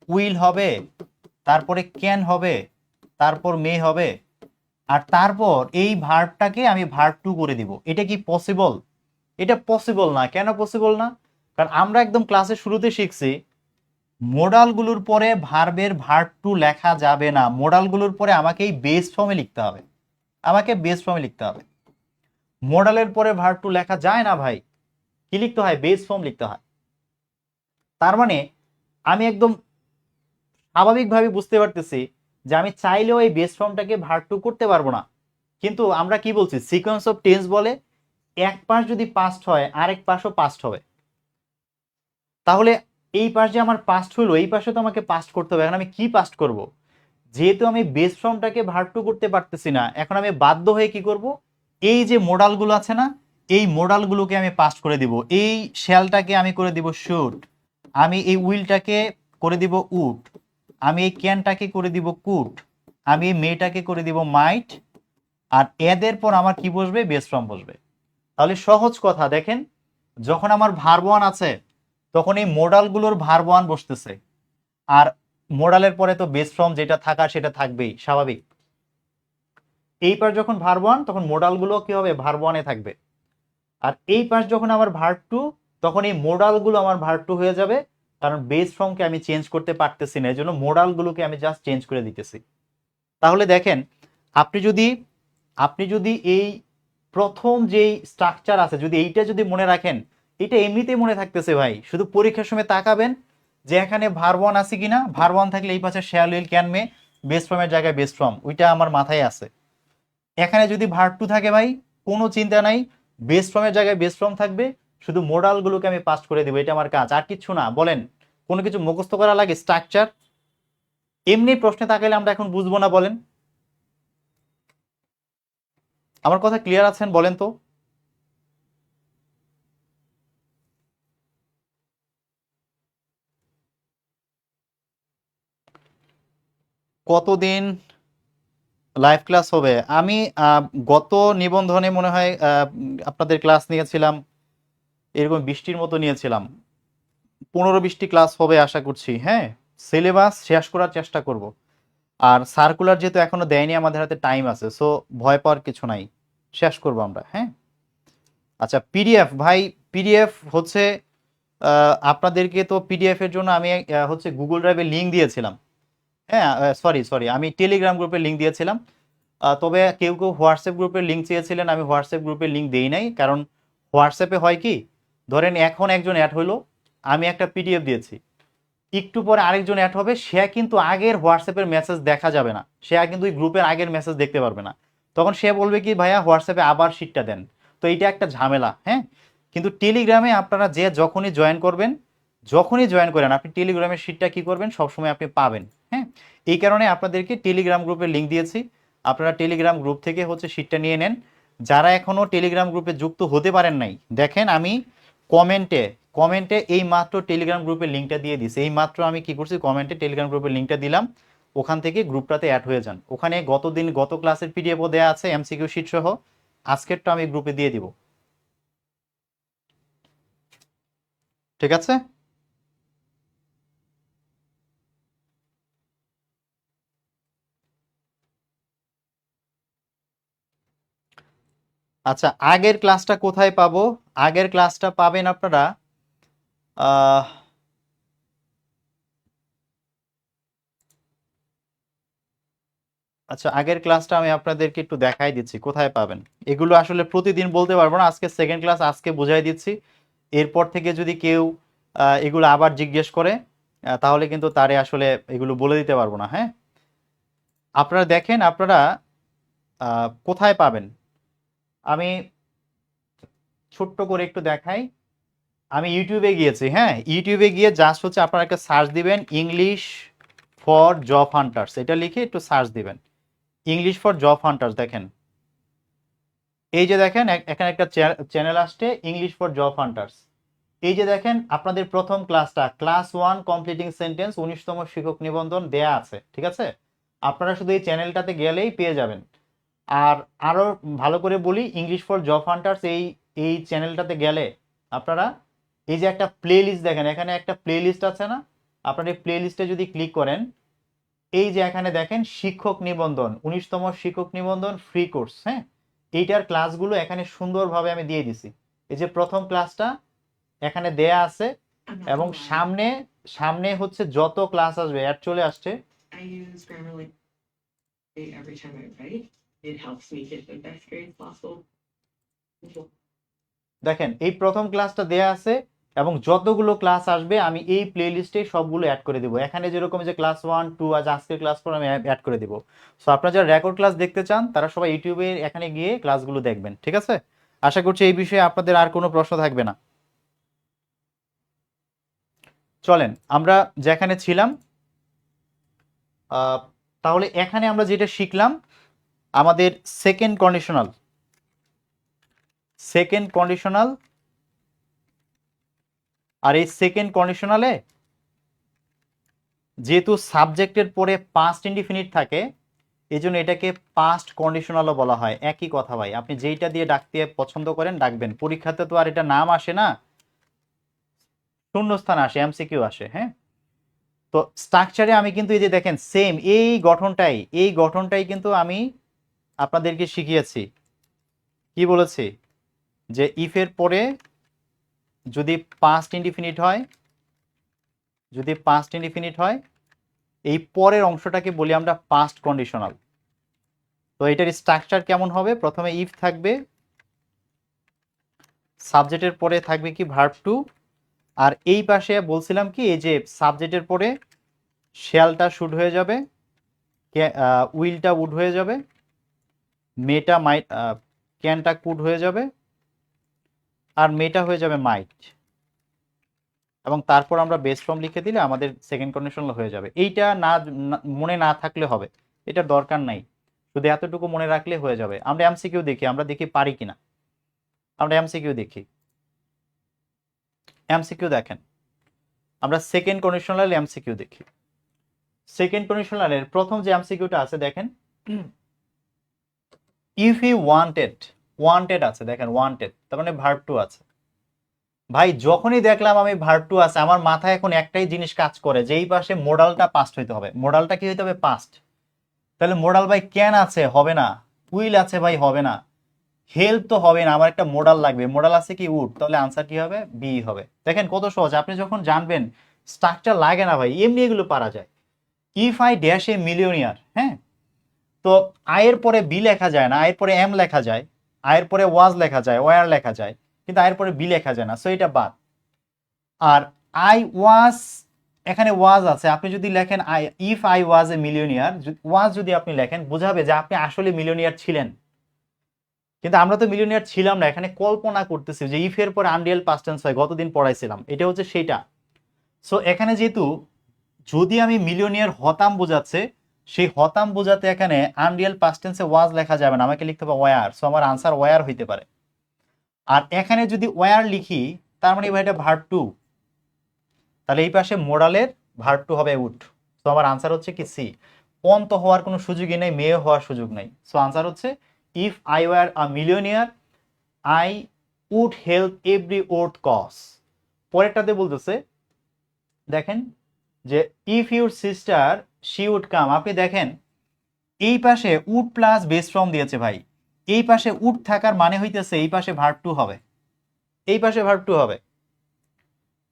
উইল হবে, তারপরে ক্যান হবে, তারপর মে হবে, আর তারপর এই ভার্বটাকে আমি ভার্ব টু করে দিব। এটা কি পসিবল? এটা পসিবল না। কেন পসিবল না? কারণ আমরা একদম ক্লাসের শুরুতে শিখছি মোডালগুলোর পরে ভার্বের ভার্ব টু লেখা যাবে না, মোডালগুলোর পরে আমাকে এই বেস ফর্মে লিখতে হবে, আমাকে বেস ফর্মে লিখতে হবে। মোডালের পরে ভার্ব টু লেখা যায় না ভাই, কি লিখতে হয়, বেস ফর্ম লিখতে হয়। তার মানে আমি একদম স্বাভাবিকভাবে বুঝতে পারতেছি যে আমি চাইলেও এই বেস ফর্মটাকে ভার্ব টু করতে পারবো না। কিন্তু আমরা কি বলছি, সিকোয়েন্স অফ টেন্স বলে এক পাশ যদি পাস্ট হয় আরেক পাশও পাস্ট হবে। তাহলে এই পাশ যে আমার পাস্ট হলো, এই পাশে তো আমাকে পাস্ট করতে হবে। এখন আমি কি পাস্ট করব? যেহেতু আমি বেস ফর্মটাকে ভার্ব টু করতে পারতেছি না, এখন আমি বাধ্য হয়ে কি করব, এই যে মোডালগুলো আছে না, এই মোডালগুলোকে আমি পাস্ট করে দিব। এই শ্যালটাকে আমি করে দিব শুড, আমি এই উইলটাকে করে দিব উড, আমি এই ক্যানটাকে করে দিব কুড, আমি এই মেটাকে করে দিব মাইট, আর এদের পর আমার কি বসবে, বেস ফর্ম বসবে। তাহলে সহজ কথা দেখেন, যখন আমার ভার্ব ওয়ান আছে তখন এই মোডালগুলোর ভার্ব ওয়ান বসতেছে, আর মোডালের পরে তো বেস ফর্ম যেটা থাকার সেটা থাকবেই স্বাভাবিক। এই পাশ যখন ভার্ব ওয়ান তখন মোডালগুলো কি হবে, ভার্ব ওয়ানে থাকবে। আর এই পাশ যখন আমার ভার্ব টু তখন এই মোডালগুলো আমার ভার্ব টু হয়ে যাবে, কারণ বেস ফর্মকে আমি চেঞ্জ করতে পারতেছি না, এই জন্য মোডালগুলোকে আমি জাস্ট চেঞ্জ করে দিতেছি। তাহলে দেখেন, আপনি যদি এই প্রথম যেই স্ট্রাকচার আছে যদি এইটা যদি মনে রাখেন, এটা এমনিতেই মনে থাকতেছে ভাই। শুধু পরীক্ষার সময় তাকাবেন যে এখানে ভার্ব ওয়ান আছে কিনা, ভার্ব ওয়ান থাকলে এই পাশে shall will can May, base ফর্মের জায়গায় বেস ফর্ম, ওইটা আমার মাথায় আছে। এখানে যদি ভার্ব টু থাকে ভাই কোনো চিন্তা নাই, বেস ফর্মের জায়গায় বেস ফর্ম থাকবে, শুধু মোডালগুলোকে আমি পাস করে দেবো, এটা আমার কাজ, আর কিচ্ছু না। বলেন, কোনো কিছু মুখস্থ করা লাগে স্ট্রাকচার? এমনি প্রশ্নে তাকাইলে আমরা এখন বুঝবো না? বলেন, আমার কথা ক্লিয়ার আছেন বলেন তো? কতদিন লাইভ ক্লাস হবে? আমি গত নিবন্ধনে মনে হয় আপনাদের ক্লাস নিয়েছিলাম এরকম 20টির মতো নিয়েছিলাম, 15-20টি ক্লাস হবে আশা করছি। হ্যাঁ, সিলেবাস শেষ করার চেষ্টা করব। আর সার্কুলার যেহেতু এখনো দেয়নি, আমাদের হাতে টাইম আছে, সো ভয় পাওয়ার কিছু নাই, শেষ করব আমরা। হ্যাঁ, আচ্ছা পিডিএফ ভাই, পিডিএফ হচ্ছে আপনাদেরকে তো পিডিএফ এর জন্য আমি হচ্ছে গুগল ড্রাইভে লিঙ্ক দিয়েছিলাম। হ্যাঁ, সরি সরি, আমি টেলিগ্রাম গ্রুপে লিঙ্ক দিয়েছিলাম। তবে কেউ কেউ হোয়াটসঅ্যাপ গ্রুপের লিঙ্ক চেয়েছিলেন, আমি হোয়াটসঅ্যাপ গ্রুপের লিঙ্ক দেই নাই। কারণ হোয়াটসঅ্যাপে হয় কি, ধরেন এখন একজন অ্যাড হইলো, আমি একটা পিডিএফ দিয়েছি, একটু পরে আরেকজন অ্যাড হবে, সে কিন্তু আগের হোয়াটসঅ্যাপের মেসেজ দেখা যাবে না, সে কিন্তু ওই গ্রুপের আগের মেসেজ দেখতে পারবে না। তখন সে বলবে কি, ভাইয়া হোয়াটসঅ্যাপে আবার শিটটা দেন। তো এইটা একটা ঝামেলা। হ্যাঁ, কিন্তু টেলিগ্রামে আপনারা যে যখনই জয়েন করবেন, যখনই জয়েন করেন আপনি টেলিগ্রামের শিটটা কি করবেন, সবসময় আপনি পাবেন। হ্যাঁ, এই কারণে আপনাদেরকে টেলিগ্রাম গ্রুপের লিঙ্ক দিয়েছি, আপনারা টেলিগ্রাম গ্রুপ থেকে হচ্ছে শিটটা নিয়ে নেন। যারা এখনো টেলিগ্রাম গ্রুপে যুক্ত হতে পারেন নাই, দেখেন আমি কমেন্টে কমেন্টে এই মাত্র টেলিগ্রাম গ্রুপের লিঙ্কটা দিয়ে দিছে, এই মাত্র আমি কি করছি, কমেন্টে টেলিগ্রাম গ্রুপের লিঙ্কটা দিলাম, ওখান থেকে গ্রুপটাতে অ্যাড হয়ে যান। ওখানে গত ক্লাসের পিডিএফও দেওয়া আছে এমসিকিউ শিট সহ, আজকেরটা আমি গ্রুপে দিয়ে দিব, ঠিক আছে? আচ্ছা, আগের ক্লাসটা কোথায় পাবো? আগের ক্লাসটা পাবেন আপনারা আচ্ছা, আগের ক্লাসটা আমি আপনাদেরকে একটু দেখাই দিচ্ছি কোথায় পাবেন। এগুলো আসলে প্রতিদিন বলতে পারবো না, আজকে সেকেন্ড ক্লাস, আজকে বুঝাই দিচ্ছি। এরপর থেকে যদি কেউ এগুলো আবার জিজ্ঞেস করে তাহলে কিন্তু তারে আসলে এগুলো বলে দিতে পারবো না। হ্যাঁ, আপনারা দেখেন, আপনারা কোথায় পাবেন আমি ছোট্ট করে একটু দেখাই। আমি ইউটিউবে গিয়েছি, হ্যাঁ, ইউটিউবে গিয়ে জাস্ট হচ্ছে আপনারা একটা সার্চ দিবেন, ইংলিশ ফর জব হান্টার্স, এটা লিখে একটু সার্চ দিবেন, ইংলিশ ফর জব হান্টার্স। দেখেন, এই যে দেখেন এখানে একটা চ্যানেল আসছে, ইংলিশ ফর জব হান্টার্স। এই যে দেখেন আপনাদের প্রথম ক্লাসটা, ক্লাস 1 কমপ্লিটিং সেন্টেন্স 19তম শিক্ষক নিবন্ধন দেয়া আছে, ঠিক আছে? আপনারা শুধু এই চ্যানেলটাতে গেলেই পেয়ে যাবেন। আর আরো ভালো করে বলি, ইংলিশ ফর জব হান্টার্স এই চ্যানেলটাতে গেলে আপনারা এই যে একটা প্লে লিস্ট দেখেন, এখানে একটা প্লে লিস্ট আছে না? আপনারা এই প্লে লিস্টে যদি ক্লিক করেন, এই যে এখানে দেখেন শিক্ষক নিবন্ধন 19তম শিক্ষক নিবন্ধন ফ্রি কোর্স, হ্যাঁ, এইটার ক্লাসগুলো এখানে সুন্দরভাবে আমি দিয়ে দিছি। এই যে প্রথম ক্লাসটা এখানে দেয়া আছে, এবং সামনে সামনে হচ্ছে যত ক্লাস আসবে অ্যাড চলে আসছে। দেখেন এই প্রথম ক্লাসটা দেয়া আছে, এবং যতগুলো ক্লাস আসবে আমি এই প্লে লিস্টে সবগুলো অ্যাড করে দেবো। এখানে যেরকম যে ক্লাস 1 2 আজ আজকের ক্লাস 4 আমি অ্যাড করে দেবো। সো আপনারা যারা রেকর্ড ক্লাস দেখতে চান তারা সবাই ইউটিউবে এখানে গিয়ে ক্লাসগুলো দেখবেন, ঠিক আছে? আশা করছি এই বিষয়ে আপনাদের আর কোনো প্রশ্ন থাকবে না। চলেন আমরা যেখানে ছিলাম, তাহলে এখানে আমরা যেটা শিখলাম, আমাদের সেকেন্ড কন্ডিশনাল, আর এই সেকেন্ড কন্ডিশনালে যেহেতু সাবজেক্টের পরে পাস্ট ইনডিফিনিট থাকে, এই জন্য এটাকে পাস্ট কন্ডিশনালও বলা হয়। একই কথা ভাই, আপনি যেইটা দিয়ে ডাকতে পছন্দ করেন ডাকবেন, পরীক্ষাতে তো আর এটা নাম আসে না, শূন্যস্থান আসে, এমসিকিউ আসে। হ্যাঁ, তো স্ট্রাকচারে আমি কিন্তু এই যে দেখেন সেম এই গঠনটাই কিন্তু আমি আপনাদেরকে শিখিয়েছি। কি বলেছি? যে ইফের পরে যদি পাস্ট ইনডিফিনিট হয়, এই পরের অংশটাকে বলি আমরা পাস্ট কন্ডিশনাল। তো এটার স্ট্রাকচার কেমন হবে? প্রথমে ইফ থাকবে, সাবজেক্টের পরে থাকবে কি ভার্ব টু, আর এই পাশে বলছিলাম কি, এই যে সাবজেক্টের পরে শ্যালটা শুড হয়ে যাবে, উইলটা উড হয়ে যাবে, মেটা মাইট, ক্যানটা কুড হয়ে যাবে, আর মেটা হয়ে যাবে মাইট, এবং তারপর আমরা বেস ফর্ম লিখে দিলে আমাদের সেকেন্ড কন্ডিশনাল হয়ে যাবে। এইটা মনে না থাকলে হবে, এটা দরকার নাই, শুধু এতটুকু মনে রাখলে হয়ে যাবে। আমরা এমসিকিউ দেখি, আমরা দেখি পারি কিনা। আমরা এমসিকিউ দেখি, এমসিকিউ দেখেন, আমরা সেকেন্ড কন্ডিশনাল এমসিকিউ দেখি। সেকেন্ড কন্ডিশনালের প্রথম যে এমসিকিউটা আছে দেখেন, ইফ হি ওয়ান্টেড আছে, দেখেন ওয়ান্টেড তার মানে ভার্ব টু আছে। ভাই যখনই দেখলাম আমি ভার্ব টু আছে, আমার মাথায় এখন একটাই জিনিস কাজ করে, যে এই পাশে মোডালটা পাস্ট হইতে হবে। মোডালটা কি হইতে হবে? পাস্ট। তাহলে মোডাল ভাই ক্যান আছে, হবে না। উইল আছে ভাই, হবে না। হেল্প তো হবে না, আমার একটা মোডাল লাগবে। মোডাল আছে কি? উড। তাহলে আনসার কি হবে? বি হবে। দেখেন কত সহজ, আপনি যখন জানবেন স্ট্রাকচার লাগে না ভাই, এমনি এগুলো পারা যায়। If I dash a millionaire, হ্যাঁ, তো আয়ের পরে বি লেখা যায় না, আয়ের পরে এম লেখা যায়, আয়ের পরে ওয়াজ লেখা যায়, ওয়ার লেখা যায়, কিন্তু আয়ের পরে বি লেখা যায় না, সো এটা বাদ। আর আই ওয়াজ, এখানে ওয়াজ আছে, আপনি যদি লেখেন if I was A millionaire, ওয়াজ যদি আপনি লেখেন বোঝাবে যে আপনি আসলে মিলিয়নিয়ার ছিলেন, কিন্তু আমরা তো মিলিয়নিয়ার ছিলাম না, এখানে কল্পনা করতেছি যে ইফ এর পরে আনরিয়েল পাস্ট টেন্স হয়, গতদিন পড়াইছিলাম, এটা হচ্ছে সেইটা। সো এখানে যেহেতু যদি আমি মিলিয়নিয়ার হতাম বোঝাচ্ছে, সেই হতাম বোঝাতে এখানে আনরিয়েল পাস্ট টেন্সে ওয়াজ লেখা যাবে না, আমাকে লিখতে হবে ওয়ার। সো আমার আনসার ওয়ার হইতে পারে। আর এখানে যদি ওয়ার লিখি তার মানে ভাই এটা ভার্ব টু, তাহলে এই পাশে মোরালের ভার্ব টু হবে উড। তো আমার আনসার হচ্ছে কি সি। অন্ত হওয়ার কোনো সুযোগই নেই, মেয়ে হওয়ার সুযোগ নেই। সো আনসার হচ্ছে if I were a millionaire I would help every worth cause. পরেরটাতে বলতেছে দেখেন যে if your sister she would come, আপনি দেখেন এই পাশে উড প্লাস বেস ফর্ম দিয়েছে ভাই, এই পাশে উড থাকার মানে হইতেছে এই পাশে ভার্ব টু হবে, এই পাশে ভার্ব টু হবে।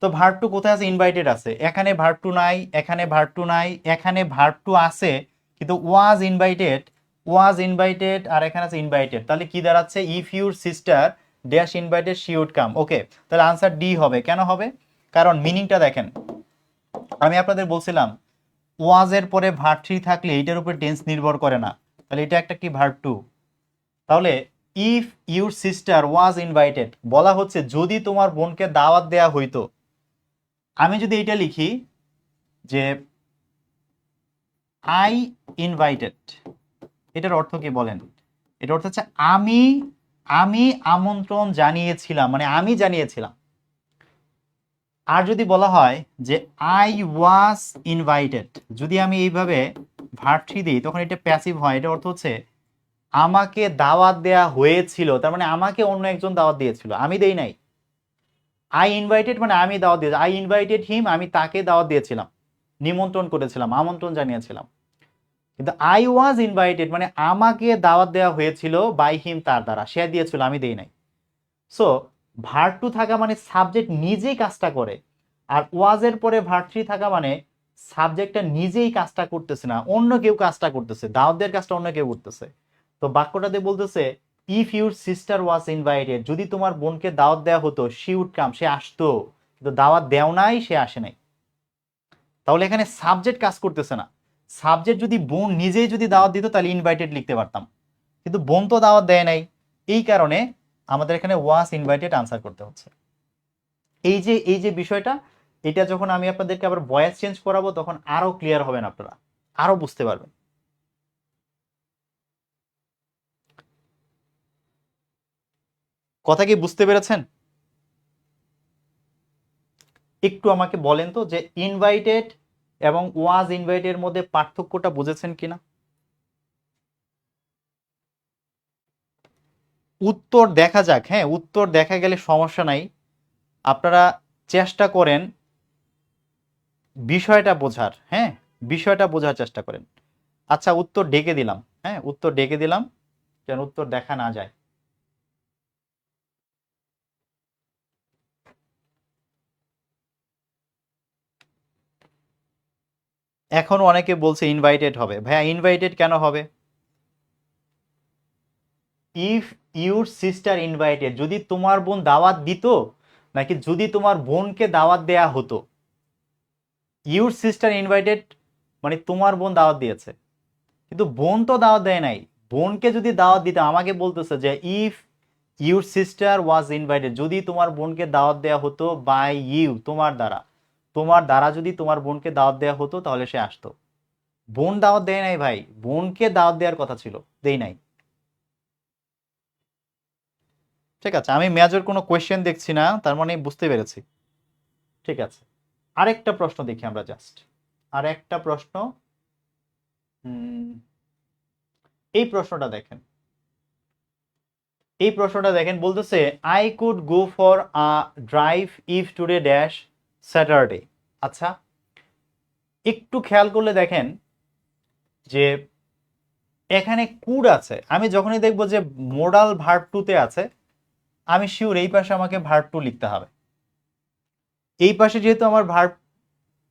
তো ভার্ব টু কোথায় আছে? ইনভাইটেড আছে, এখানে ভার্ব টু নাই, এখানে ভার্ব টু নাই, এখানে ভার্ব টু আছে কিন্তু ওয়াজ ইনভাইটেড, ওয়াজ ইনভাইটেড আর এখানে আছে ইনভাইটেড, তাহলে কি দাঁড়াচ্ছে? If your sister dash invited she would come. ওকে, তাহলে আনসার ডি হবে। কেন হবে? কারণ মিনিংটা দেখেন, আমি আপনাদের বলছিলাম ওয়াজের পরে ভার্ব থ্রি থাকলে এইটার উপর টেন্স নির্ভর করে না, তাহলে এটা একটা কি ভার্ব টু। তাহলে if your sister was invited বলা হচ্ছে যদি তোমার বোনকে দাওয়াত দেয়া হইতো। আমি যদি এটা লিখি যে আই ইনভাইটেড, এটার অর্থ কি বলেন? এটার অর্থ হচ্ছে আমি আমি আমন্ত্রণ জানিয়েছিলাম, মানে আমি জানিয়েছিলাম। আর যদি বলা হয় যে আই ওয়াজ ইনভাইটেড, যদি আমি এইভাবে ভার্ব থ্রি দিই তখন এটা প্যাসিভ হয়, এটা অর্থ হচ্ছে আমাকে দাওয়াত দেয়া হয়েছিল, তার মানে আমাকে অন্য একজন দাওয়াত দিয়েছিল, আমি দেই নাই। আই ইনভাইটেড মানে আমি দাওয়াত দিয়েছি, আই ইনভাইটেড হিম, আমি তাকে দাওয়াত দিয়েছিলাম, নিমন্ত্রণ করেছিলাম, আমন্ত্রণ জানিয়েছিলাম। কিন্তু আই ওয়াজ ইনভাইটেড মানে আমাকে দাওয়াত দেওয়া হয়েছিল বাই হিম, তার দ্বারা, সে দিয়েছিল, আমি দেই নাই। সো ভার্ব টু থাকা মানে সাবজেক্ট নিজেই কাজটা করে, আর ওয়াজের পরে ভার্ব থ্রি থাকা মানে সাবজেক্টটা নিজেই কাজটা করতেছে না, অন্য কেউ কাজটা করতেছে, দাওয়াত দেওয়ার কাজটা অন্য কেউ করতেছে। তো বাক্যটাতে বলতেছে if your sister was invited, যদি তোমার বোনকে দাওয়াত দেওয়া হতো, শি উড কাম, সে আসতো, কিন্তু দাওয়াত দেও নাই, সে আসে নাই। তাহলে এখানে সাবজেক্ট কাজ করতেছে না। সাবজেক্ট যদি বোন নিজেই যদি দাওয়াত দিত তাহলে ইনভাইটেড লিখতে পারতাম, কিন্তু বোন তো দাওয়াত দেয় নাই, এই কারণে আমাদের এখানে ওয়াজ ইনভাইটেড আনসার করতে হচ্ছে। এই যে বিষয়টা, এটা যখন আমি আপনাদেরকে আবার ভয়েস চেঞ্জ করাবো তখন আরো ক্লিয়ার হবেন, আপনারা আরো বুঝতে পারবেন। কথা কি বুঝতে পেরেছেন? একটু আমাকে বলেন তো যে ইনভাইটেড এবং ওয়াজ ইনভাইটেড এর মধ্যে পার্থক্যটা বুঝেছেন কিনা। উত্তর দেখা যাক, হ্যাঁ উত্তর দেখা গেলে সমস্যা নাই, আপনারা চেষ্টা করেন বিষয়টা বোঝার, হ্যাঁ বিষয়টা বোঝার চেষ্টা করেন। আচ্ছা উত্তর ডেকে দিলাম, হ্যাঁ উত্তর ডেকে দিলাম, যেন উত্তর দেখা না যায়। এখন অনেকে বলছে ইনভাইটেড হবে, ভাইয়া ইনভাইটেড কেন হবে? ইফ ইউর সিস্টার ইনভাইটেড, যদি তোমার বোন দাওয়াত দিত, নাকি যদি তোমার বোনকে দাওয়াত দেয়া হতো। ইউর সিস্টার ইনভাইটেড মানে তোমার বোন দাওয়াত দিয়েছে, কিন্তু বোন তো দাওয়াত দেয় নাই। বোনকে যদি দাওয়াত দিতে, আমাকে বলতেছে যে if your sister was invited, যদি তোমার বোনকে দাওয়াত দেওয়া হতো বাই ইউ, তোমার দ্বারা, তোমার দ্বারা যদি তোমার বোনকে দাওয়াত দেওয়া হতো তাহলে সে আসতো। বোন দাওয়াত দেয় নাই ভাই, বোনকে দাওয়াত দেওয়ার কথা ছিল, দেই নাই। ঠিক আছে, আমি মেজর কোনো কোয়েশ্চেন দেখছি না, তার মানে বুঝতে পেরেছি। ঠিক আছে, আরেকটা প্রশ্ন দেখি আমরা, জাস্ট আরেকটা প্রশ্ন। এই প্রশ্নটা দেখেন, এই প্রশ্নটা দেখেন, বলতেছে I could go for a drive if today dash Saturday. আচ্ছা একটু খেয়াল করলে দেখেন যে এখানে কুড আছে, আমি যখনই দেখবো যে মোডাল ভার্ব টুতে আছে, আমি শিওর এই পাশে আমাকে ভার্ব টু লিখতে হবে। এই পাশে যেহেতু আমার ভার্ব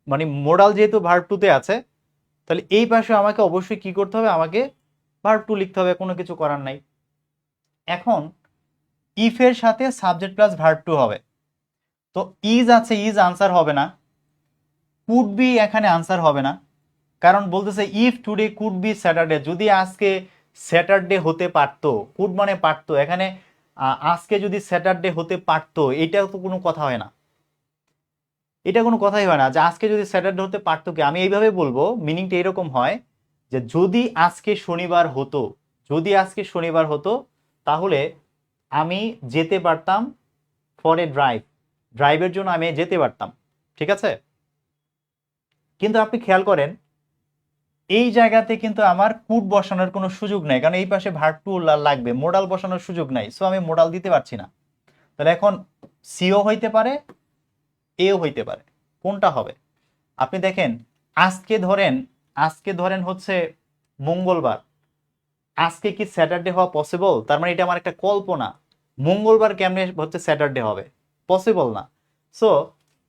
মানে মোডাল যেহেতু ভার্ব টুতে আছে, তাহলে এই পাশে আমাকে অবশ্যই কি করতে হবে? আমাকে ভার্ব টু লিখতে হবে, কোনো কিছু করার নাই। এখন ইফ এর সাথে সাবজেক্ট প্লাস ভার্ব টু হবে, তো ইজ আছে, ইজ আনসার হবে না, কুড বি এখানে আনসার হবে না, কারণ বলতেছে if today could be Saturday, যদি আজকে স্যাটারডে হতে পারতো, কুড মানে পারতো, এখানে আজকে যদি স্যাটারডে হতে পারতো, এটা তো কোনো কথা হয় না, এটা কোনো কথাই হয় না যে আজকে যদি স্যাটারডে হতে পারতো। কি আমি এইভাবে বলবো, মিনিংটা এরকম হয় যে যদি আজকে শনিবার হতো, যদি আজকে শনিবার হতো তাহলে আমি যেতে পারতাম ফর এ ড্রাইভ, ড্রাইভের জন্য আমি যেতে পারতাম, ঠিক আছে। কিন্তু আপনি খেয়াল করেন এই জায়গাতে কিন্তু আমার কুড বসানোর কোনো সুযোগ নাই, কারণ এই পাশে ভার্ব টু লাগবে, মোডাল বসানোর সুযোগ নাই, সো আমি মোডাল দিতে পারছি না। তাহলে এখন সিও হইতে পারে, এও হইতে পারে, কোনটা হবে? আপনি দেখেন আজকে ধরেন হচ্ছে মঙ্গলবার, আজকে কি স্যাটারডে হওয়া পসিবল? তার মানে এটা আমার একটা কল্পনা। মঙ্গলবার কেমনে হচ্ছে স্যাটারডে হবে? পসিবল না। সো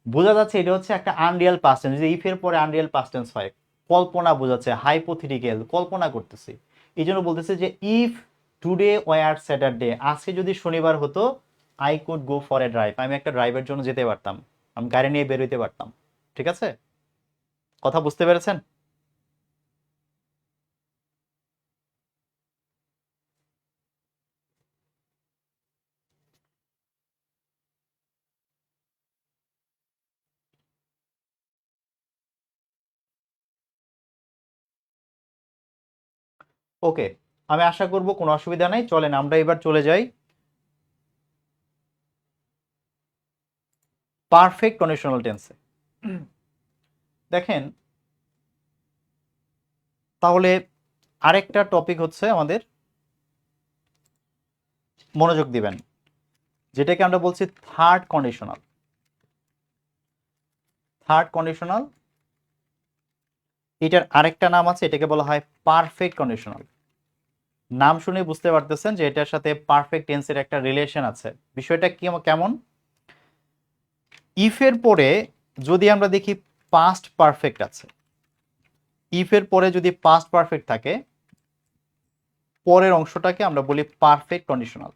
বোঝা যাচ্ছে এটা হচ্ছে একটা আনরিয়াল পাস্ট টেন্স। যদি ইফের পরে আনরিয়াল পাস্ট টেন্স হয়, কল্পনা বোঝাচ্ছে, হাইপোথেটিক্যাল, কল্পনা করতেছি। এই জন্য বলতেছে যে ইফ টুডে ওয়ার স্যাটারডে, আজকে যদি শনিবার হতো, I could go for a drive, আমি একটা ড্রাইভের জন্য যেতে পারতাম, আমি গাড়ি নিয়ে বের হইতে পারতাম। ঠিক আছে, কথা বুঝতে পেরেছেন? ওকে, আমি আশা করব কোনো অসুবিধা নাই। চলেন আমরা এবার চলে যাই পারফেক্ট কন্ডিশনাল টেন্সে। দেখেন তাহলে আরেকটা টপিক হচ্ছে আমাদের, মনোযোগ দিবেন, যেটাকে আমরা বলছি থার্ড কন্ডিশনাল। থার্ড কন্ডিশনাল, এটার আরেকটা নাম আছে, এটাকে বলা হয় পারফেক্ট কন্ডিশনাল। নাম শুনে বুঝতে পারতেছেন যে এটার সাথে পারফেক্ট টেন্সের একটা রিলেশন আছে। বিষয়টা কি কেমন? ইফের পরে যদি আমরা দেখি পাস্ট পারফেক্ট আছে, ইফের পরে যদি পাস্ট পারফেক্ট থাকে, পরের অংশটাকে আমরা বলি পারফেক্ট কন্ডিশনাল।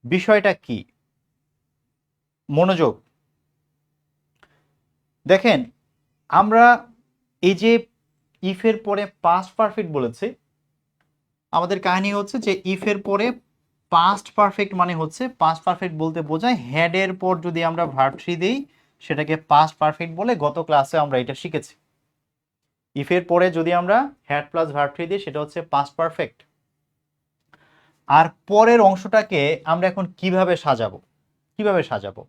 বিষয়টা কি? মনোযোগ দেখেন, আমরা এই যে ইফের পরে পাস্ট পারফেক্ট বলেছি, আমাদের কাহিনী হচ্ছে যে ইফের পরে পাস্ট পারফেক্ট মানে হচ্ছে, পাস্ট পারফেক্ট বলতে বোঝায় হ্যাডের পর যদি আমরা ভার্ব থ্রি দিই সেটাকে পাস্ট পারফেক্ট বলে। গত ক্লাসে আমরা এটা শিখেছি। ইফের পরে যদি আমরা হ্যাড প্লাস ভার্ব থ্রি দিই সেটা হচ্ছে পাস্ট পারফেক্ট। আর পরের অংশটাকে আমরা এখন কিভাবে সাজাবো? কিভাবে সাজাবো?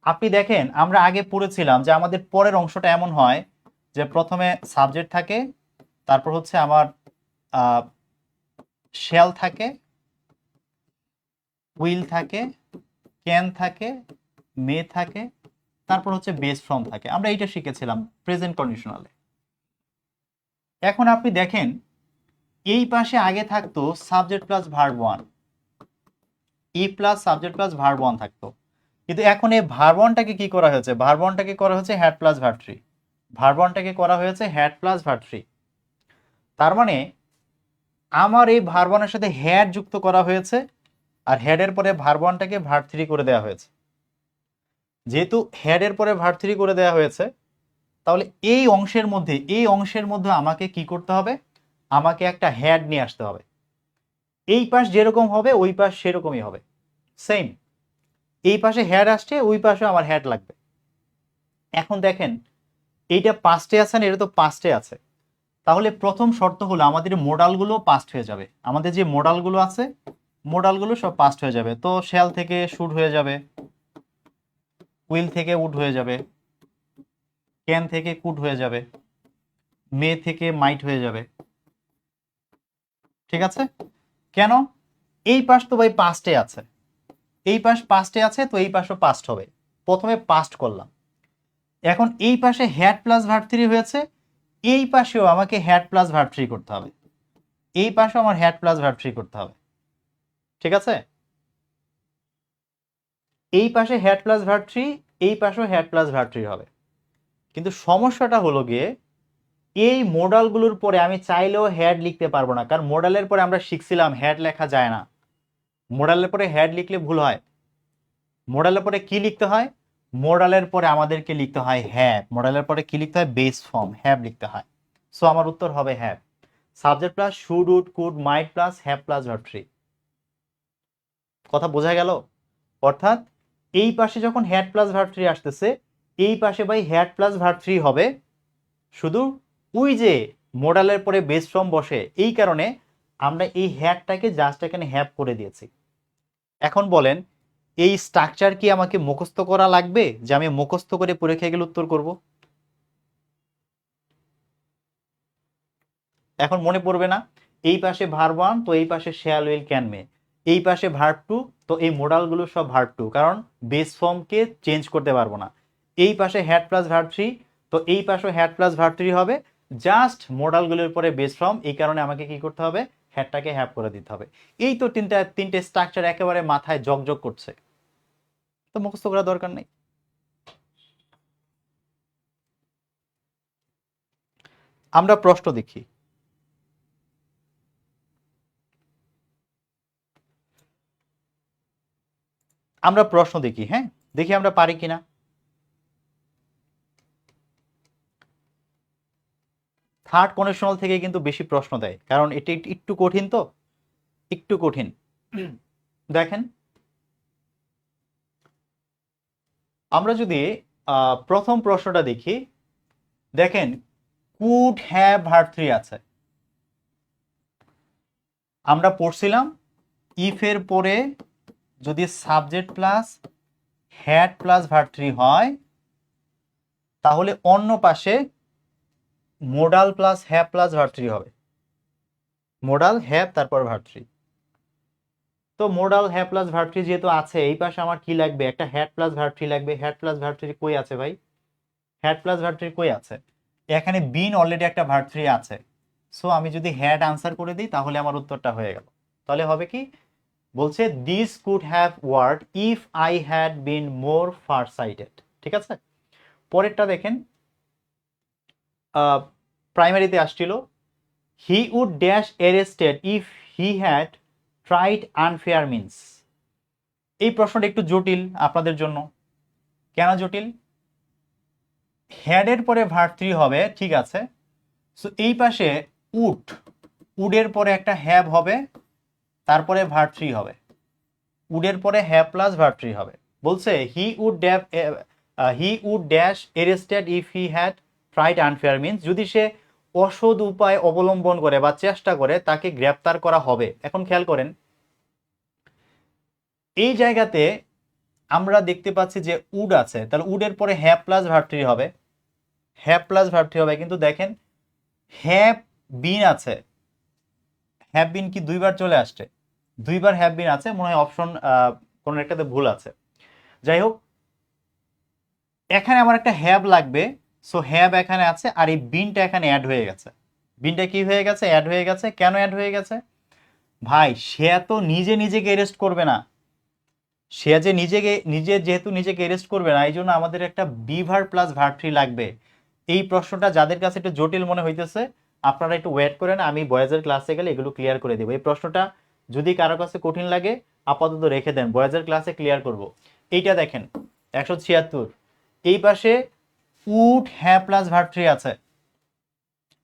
আপনি দেখেন আমরা আগে পড়েছিলাম যে আমাদের পরের অংশটা এমন হয় যে প্রথমে সাবজেক্ট থাকে, তারপর হচ্ছে আমার শ্যাল থাকে, উইল থাকে, ক্যান থাকে, মে থাকে, তারপর হচ্ছে বেস ফর্ম থাকে। আমরা এইটা শিখেছিলাম প্রেজেন্ট কন্ডিশনালে। এখন আপনি দেখেন এই পাশে আগে থাকতো সাবজেক্ট প্লাস ভার্ব ওয়ান, ই plus subject plus verb one থাকতো, কিন্তু এখন এই ভার্ব ওয়ানটাকে কি করা হয়েছে? ভার্ব ওয়ানটাকে করা হয়েছে had plus verb three. Verb ওয়ানটাকে করা হয়েছে হ্যাড প্লাস ভার্ব থ্রি। তার মানে আমার এই ভার্ব ওয়ানের সাথে হ্যাড যুক্ত করা হয়েছে, আর হেডের পরে ভার্ব ওয়ানটাকে ভার্ব থ্রি করে দেওয়া হয়েছে। যেহেতু হেডের পরে ভার্ব থ্রি করে দেওয়া হয়েছে, তাহলে এই অংশের মধ্যে আমাকে কি করতে হবে? আমাকে একটা হ্যাড নিয়ে আসতে হবে। এই পাশ যেরকম হবে ওই পাশ সেরকমই হবে, সেম। এই পাশে হ্যাড আসছে, ওই পাশে আমার হ্যাড লাগবে। এখন দেখেন এইটা পাস্টে আছে না, এটা তো পাস্টে আছে। তাহলে প্রথম শর্ত হলো আমাদের মোডালগুলো পাস্ট হয়ে যাবে। আমাদের যে মোডালগুলো আছে, মোডালগুলো সব পাস্ট হয়ে যাবে। তো শ্যাল থেকে শুড হয়ে যাবে, উইল থেকে উড হয়ে যাবে, ক্যান থেকে কুড হয়ে যাবে, মে থেকে মাইট হয়ে যাবে। ঠিক আছে? কেন? এই পাশ তো ভাই পাস্টে আছে, এই পাশ পাস্টে আছে, তো এই পাশও পাস্ট হবে। প্রথমে পাস্ট করলাম। এখন এই পাশে হ্যাড প্লাস ভার্ব থ্রি হয়েছে, এই পাশেও আমাকে হ্যাড প্লাস ভার্ব থ্রি করতে হবে, এই পাশেও আমার হ্যাড প্লাস ভার্ব থ্রি করতে হবে। ঠিক আছে? এই পাশে হ্যাড প্লাস ভার্ব থ্রি, এই পাশেও হ্যাড প্লাস ভার্ব থ্রি হবে। কিন্তু সমস্যাটা হলো গিয়ে এই মোডালগুলোর পরে আমি চাইলেও হ্যাড লিখতে পারবো না, কারণ মোডালের পরে আমরা শিখছিলাম হ্যাড লেখা যায় না। মোডালের পরে হ্যাড লিখলে ভুল হয়। মোডালের পরে কি লিখতে হয়? মোডালের পরে আমাদেরকে লিখতে হয় হ্যাভ। মোডালের পরে কি লিখতে হয়? বেস ফর্ম হ্যাভ লিখতে হয়। সো আমার উত্তর হবে have. Subject plus should, would, could, might plus have plus verb three. কথা বোঝা গেল? অর্থাৎ এই পাশে যখন হ্যাড প্লাস ভার্ব থ্রি আসতেছে, এই পাশে ভাই হ্যাড প্লাস ভার্ব থ্রি হবে। শুধু ওই যে মোডালের পরে বেস ফর্ম বসে, এই কারণে আমরা এই হ্যাডটাকে জাস্ট এখানে হ্যাভ করে দিয়েছি। এখন বলেন এই স্ট্রাকচার কি আমাকে মুখস্থ করা লাগবে যে আমি মুখস্থ করে পরীক্ষায় গেলে উত্তর করব? এখন মনে পড়বে না, এই পাশে ভার্ব 1 তো এই পাশে শ্যাল উইল ক্যান মে, এই পাশে ভার্ব 2 তো এই মোডালগুলো সব ভার্ব 2, কারণ বেস ফর্মকে চেঞ্জ করতে পারবো না। এই পাশে হ্যাড প্লাস ভার্ব 3 তো এই পাশে হ্যাড প্লাস ভার্ব 3 হবে, জাস্ট মোডালগুলোর পরে বেস ফর্ম, এই কারণে আমাকে কি করতে হবে, হ্যাডটাকে হ্যাভ করে দিতে হবে। এই তো তিনটে স্ট্রাকচার একেবারে মাথায় জগজগ করছে, তো মুখস্থ করার দরকার নেই। আমরা প্রশ্ন দেখি। আমরা প্রশ্ন দেখি, হ্যাঁ, দেখি আমরা পারি কিনা। থার্ড কন্ডিশনাল থেকে কিন্তু বেশি প্রশ্ন দেয়, কারণ এটি একটু কঠিন, তো একটু কঠিন। দেখেন, আমরা যদি প্রথম প্রশ্নটা দেখি, দেখেন কুড হ্যাভ ভার্ব 3 আছে। আমরা পড়ছিলাম ইফ এর পরে যদি subject plus had plus verb 3 হয়, তাহলে অন্য পাশে modal plus have plus verb 3 হবে। মোডাল হ্যাভ তারপর ভার্ব 3। তো মোডাল হ্যাভ প্লাস ভার্ব 3 যেহেতু আছে, এই পাশে আমার কি লাগবে, একটা হ্যাড প্লাস ভার্ব 3 লাগবে। হ্যাড প্লাস ভার্ব 3 কই আছে ভাই? হ্যাড প্লাস ভার্ব 3 কই আছে? এখানে বিন অলরেডি একটা ভার্ব 3 আছে। সো আমি যদি হ্যাড আনসার করে দিই তাহলে আমার উত্তরটা হয়ে গেল। তাহলে হবে কি, বলছে this could have averted if I had been more far sighted. ঠিক আছে, পরেরটা দেখেন, প্রাইমারিতে আসছিল he would dash arrested if he had tried unfair means. এই প্রশ্নটা একটু জটিল আপনাদের জন্য। কেন জটিল? হ্যাডের পরে ভার্ব 3 হবে, ঠিক আছে। সো এই পাশে উডের পরে একটা হ্যাভ হবে, তারপরে ভার্ব 3 হবে। উডের পরে হ্যাভ প্লাস ভার্ব 3 হবে। বলছে he would dash arrested if he had tried unfair means, যদি সে অসৎ উপায় অবলম্বন করে বা চেষ্টা করে তাকে গ্রেপ্তার করা হবে। এখন খেয়াল করেন, এই জায়গাতে আমরা দেখতে পাচ্ছি যে উড আছে, তাহলে উডের পরে হ্যাভ প্লাস ভার্ব 3 হবে, হ্যাভ প্লাস ভার্ব 3 হবে। কিন্তু দেখেন হ্যাভ বিন আছে, হ্যাভ বিন কি দুইবার চলে আসছে? দুইবার হ্যাভ বিন আছে, মনে হয় অপশন কোন একটাতে ভুল আছে। যাই হোক, এখানে আমার একটা হ্যাভ লাগবে, সো হ্যাভ এখানে আছে, আর এই বিনটা এখানে অ্যাড হয়ে গেছে। বিনটা কি হয়ে গেছে? অ্যাড হয়ে গেছে। কেন অ্যাড হয়ে গেছে ভাই? সে তো নিজেকে অ্যারেস্ট করবে না, সে যে যেহেতু নিজেকে অ্যারেস্ট করবে না, এই জন্য আমাদের একটা বি ভার্ব প্লাস ভার্ব 3 লাগবে। এই প্রশ্নটা যাদের কাছে একটু জটিল মনে হইতেছে, আপনারা একটু ওয়েট করেন, আমি বয়েজের ক্লাসে গেলে এগুলো ক্লিয়ার করে দেবো। এই প্রশ্নটা যদি কারো কাছে কঠিন লাগে আপাতত রেখে দেন, বয়েজের ক্লাসে ক্লিয়ার করব। এইটা দেখেন 176, এই পাশে উড হ্যাভ প্লাস ভার্ব 3 আছে,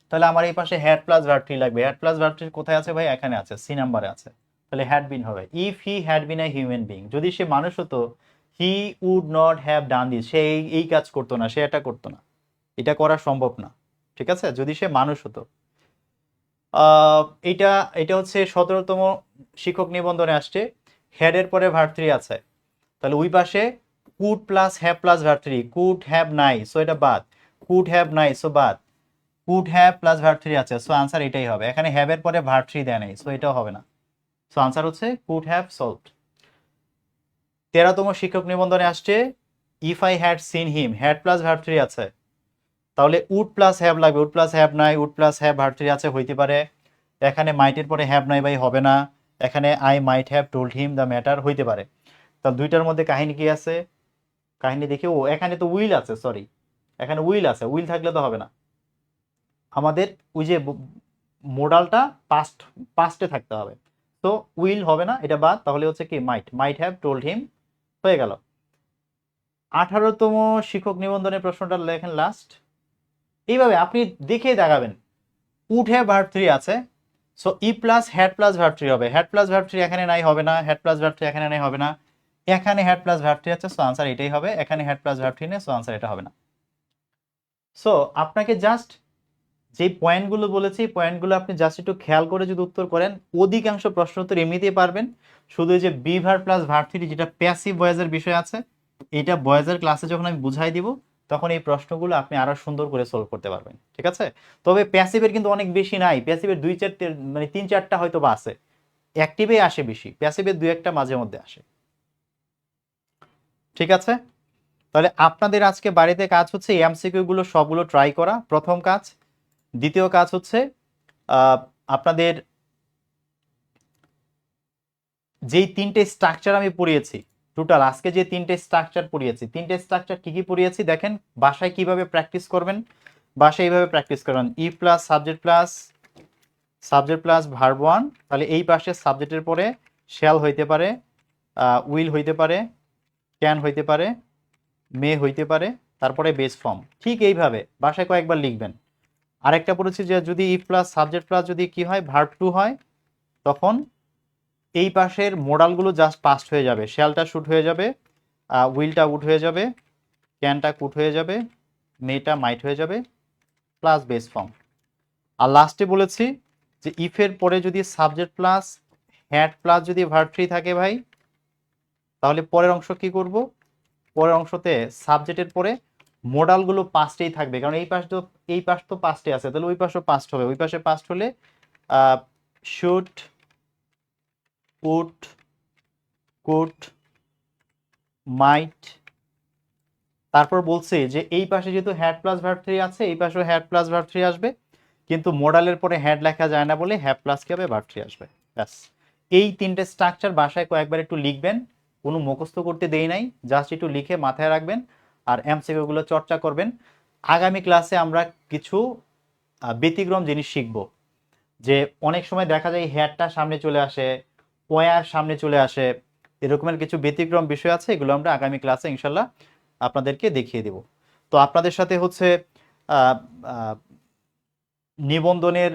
তাহলে আমার এই পাশে হ্যাড প্লাস ভার্ব 3 লাগবে। হ্যাড প্লাস ভার্ব 3 কোথায় আছে ভাই? এখানে আছে, সি নাম্বারে আছে। তাহলে হ্যাড বিন হবে। If he had been a human being, যদি সে মানুষ হতো, he would not have done this, সে এই কাজ করতো না, সে এটা করতো না, এটা করা সম্ভব না। ঠিক আছে, যদি সে মানুষ হতো। এটা এটা হচ্ছে 17তম শিক্ষক নিবন্ধনে আসছে, হ্যাডের পরে ভার্ব 3 আছে, তাহলে ওই পাশে could plus have plus verb 3, could have নাই, সো এটা বাদ। কুড হ্যাভ নাই, সো বাদ। কুড হ্যাভ প্লাস ভার্ব 3 আছে, সো আনসার এটাই হবে। এখানে হ্যাভ এর পরে ভার্ব 3 দেয় নাই, সো এটাও হবে না। সো আনসার হচ্ছে কুড হ্যাভ সলভড। 13তম শিক্ষক নিবন্ধনে আসছে if I had seen him, had plus verb 3 আছে, তাহলে উড প্লাস হ্যাভ লাগবে। উড প্লাস হ্যাভ নাই, উড প্লাস হ্যাভ ভার্ব 3 আছে, হইতে পারে। এখানে মাইটের পরে হ্যাভ নাই ভাই, হবে না। এখানে I might have told him the matter, হইতে পারে। তাহলে দুইটার মধ্যে কাহিনী কি আছে? কাহিনী দেখি, ও এখানে তো উইল আছে, সরি, এখানে উইল আছে, উইল থাকলে তো হবে না। আমাদের ওই যে মোডালটা পাস্টে থাকতে হবে, তো উইল হবে না, এটা বাদ। তাহলে হচ্ছে কি মাইট হ্যাভ টোল্ড হিম, হয়ে গেল। 18তম শিক্ষক নিবন্ধনের প্রশ্নটা লেখেন লাস্ট। এইভাবে আপনি দেখে দেখাবেন, উড হ্যাভ ভার্ব 3 আছে, so E plus had plus verb 3 হবে। হ্যাড প্লাস ভার্ব 3 এখানে নাই, হবে না। হ্যাড প্লাস ভার্ব 3 এখানে নাই, হবে না। এখানে হ্যাড প্লাস ভার্ব 3 আছে, সো আনসার এটাই হবে। এখানে হ্যাড প্লাস ভার্ব 3 নেই, সো আনসার এটা হবে না। সো আপনাকে জাস্ট যে পয়েন্টগুলো বলেছি পয়েন্টগুলো আপনি জাস্ট একটু খেয়াল করে যদি উত্তর করেন অধিকাংশ প্রশ্ন উত্তর এমনিতেই পারবেন। শুধু এই যে be verb plus verb three যেটা প্যাসিভ ভয়েসের বিষয় আছে, এটা ভয়েসের ক্লাসে যখন আমি বুঝাই দিব তখন এই প্রশ্নগুলো আপনি আরো সুন্দর করে সলভ করতে পারবেন, ঠিক আছে? তবে প্যাসিভের কিন্তু অনেক বেশি নাই, প্যাসিভের দুই চারটে মানে তিন চারটা হয়তো বা আছে, অ্যাক্টিভে আসে বেশি, প্যাসিভের দুই একটা মাঝে মধ্যে আসে, ঠিক আছে? তাহলে আপনাদের আজকে বাড়িতে কাজ হচ্ছে এমসিকিউ গুলো সবগুলো ট্রাই করা, প্রথম কাজ। দ্বিতীয় কাজ হচ্ছে আপনাদের যেই তিনটে স্ট্রাকচার আমি পড়িয়েছি, টোটাল আজকে যে তিনটে স্ট্রাকচার পড়িয়েছি, তিনটে স্ট্রাকচার কি কি পড়িয়েছি দেখেন, বাসায় কিভাবে প্র্যাকটিস করবেন। বাসায় এইভাবে প্র্যাকটিস করবেন, ই plus subject plus verb one, তাহলে এই পাশে সাবজেক্টের পরে শ্যাল হইতে পারে, উইল হইতে পারে, ক্যান হইতে পারে, মে হইতে পারে, তারপরে বেস ফর্ম। ঠিক এইভাবে বাসায় কয়েকবার লিখবেন। আরেকটা পড়েছি যে যদি ই প্লাস সাবজেক্ট প্লাস যদি কি হয় ভার্ব টু হয়, তখন এই পাশের মোডালগুলো জাস্ট পাস্ট হয়ে যাবে, শ্যালটা শুট হয়ে যাবে, উইলটা উড হয়ে যাবে, ক্যানটা কুট হয়ে যাবে, মেটা মাইট হয়ে যাবে, প্লাস বেস ফর্ম। আর লাস্টে বলেছি যে ইফের পরে যদি সাবজেক্ট প্লাস হ্যাড প্লাস যদি ভার্ব থ্রি থাকে ভাই, তাহলে পরের অংশ কি করব, পরের অংশতে সাবজেক্টের পরে মোডালগুলো পাঁচটেই থাকবে, কারণ এই পাশ তো পাঁচটে আছে, তাহলে ওই পাশও পাঁচট হবে, ওই পাশে পাঁচট হলে শুড, উড, কুড, মাইট। তারপর বলছে যে এই পাশে যেহেতু হ্যাড প্লাস ভার্ব থ্রি আছে, এই পাশেও হ্যাড প্লাস ভার্ব থ্রি আসবে, কিন্তু মোডালের পরে হ্যাড লেখা যায় না বলে হ্যাড প্লাস কি হবে, ভার্ব থ্রি আসবে। ব্যাস, এই তিনটে স্ট্রাকচার বাসায় কয়েকবার একটু লিখবেন, কোনো মুখস্থ করতে দেই নাই, জাস্ট একটু লিখে মাথায় রাখবেন আর এমসিকিউ গুলো চর্চা করবেন। আগামী ক্লাসে আমরা কিছু ব্যতিক্রম জিনিস শিখব, যে অনেক সময় দেখা যায় হ্যাডটা সামনে চলে আসে, ওয়ার সামনে চলে আসে, এরকমের কিছু ব্যতিক্রম বিষয় আছে, এগুলো আমরা আগামী ক্লাসে ইনশাল্লাহ আপনাদেরকে দেখিয়ে দেব। তো আপনাদের সাথে হচ্ছে নিবন্ধনের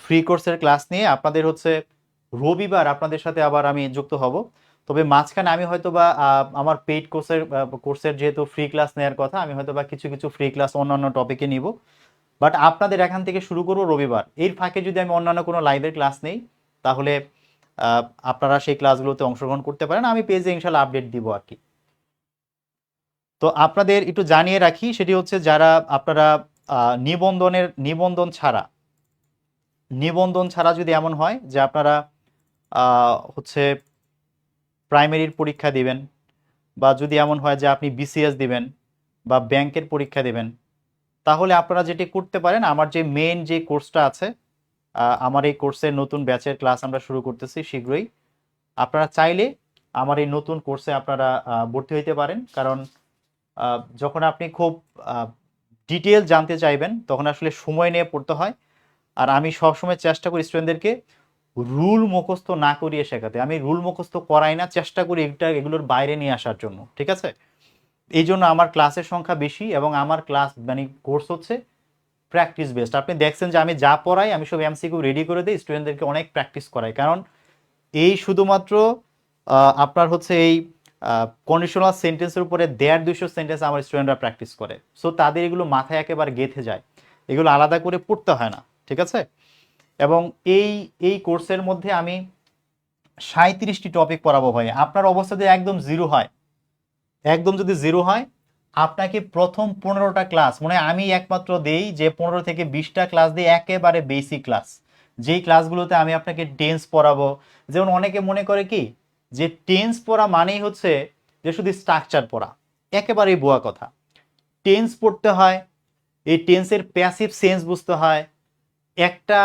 ফ্রি কোর্সের ক্লাস নিয়ে আপনাদের হচ্ছে রবিবার আপনাদের সাথে আবার আমি যুক্ত হব। তবে মাঝখানে আমি হয়তো বা আমার পেইড কোর্সের যেহেতু ফ্রি ক্লাস নেওয়ার কথা, আমি হয়তো বা কিছু কিছু ফ্রি ক্লাস অন্যান্য টপিকে নিব, বাট আপনাদের এখান থেকে শুরু করবো রবিবার। এর ফাঁকে যদি আমি অন্যান্য কোনো লাইভের ক্লাস নেই, তাহলে আপনারা সেই ক্লাসগুলোতে অংশগ্রহণ করতে পারেন, আমি পেজে ইনশাল্লাহ আপডেট দিব আর কি। তো আপনাদের একটু জানিয়ে রাখি, সেটি হচ্ছে যারা আপনারা নিবন্ধন ছাড়া যদি এমন হয় যে আপনারা হচ্ছে প্রাইমারির পরীক্ষা দিবেন, বা যদি এমন হয় যে আপনি বিসিএস দিবেন বা ব্যাংকের পরীক্ষা দিবেন, তাহলে আপনারা যেটি করতে পারেন, আমার যে মেইন যে কোর্সটা আছে, আমার এই কোর্সের নতুন ব্যাচের ক্লাস আমরা শুরু করতেছি শীঘ্রই। আপনারা চাইলে আমার এই নতুন কোর্সে আপনারা ভর্তি হইতে পারেন, কারণ যখন আপনি খুব ডিটেল জানতে চাইবেন তখন আসলে সময় নিয়ে পড়তে হয়, আর আমি সবসময় চেষ্টা করি স্টুডেন্টদেরকে রুল মুখস্থ না করিয়ে শেখাতে। আমি রুল মুখস্থ করাই না, চেষ্টা করি এগুলোর বাইরে নিয়ে আসার জন্য, ঠিক আছে? এই জন্য আমার ক্লাসের সংখ্যা বেশি, এবং আমার ক্লাস মানে কোর্স হচ্ছে প্র্যাকটিস বেসড। আপনি দেখছেন যে আমি যা পড়াই আমি সব এমসিকিউ রেডি করে দিই, স্টুডেন্টদেরকে অনেক প্র্যাকটিস করাই, কারণ এই শুধুমাত্র আপনার হচ্ছে এই কন্ডিশনাল সেন্টেন্সের উপরে 150-200 সেন্টেন্স আমার স্টুডেন্টরা প্র্যাকটিস করে, সো তাদের এগুলো মাথায় একেবারে গেঁথে যায়, এগুলো আলাদা করে পড়তে হয় না, ঠিক আছে? এবং এই কোর্সের মধ্যে আমি 37টি টপিক পড়াবো ভাই। আপনার অবস্থা যদি একদম জিরো হয়, একদম যদি জিরো হয়, আপনাকে প্রথম 15টা ক্লাস মানে আমি একমাত্র দেই যে 15 থেকে 20টা ক্লাস দিই একেবারে বেসিক ক্লাস, যেই ক্লাসগুলোতে আমি আপনাকে টেন্স পড়াবো। যেমন অনেকে মনে করে কি যে টেন্স পড়া মানেই হচ্ছে যে শুধু স্ট্রাকচার পড়া, একেবারেই ভুয়া কথা। টেন্স পড়তে হয়, এই টেন্সের প্যাসিভ সেন্স বুঝতে হয়, একটা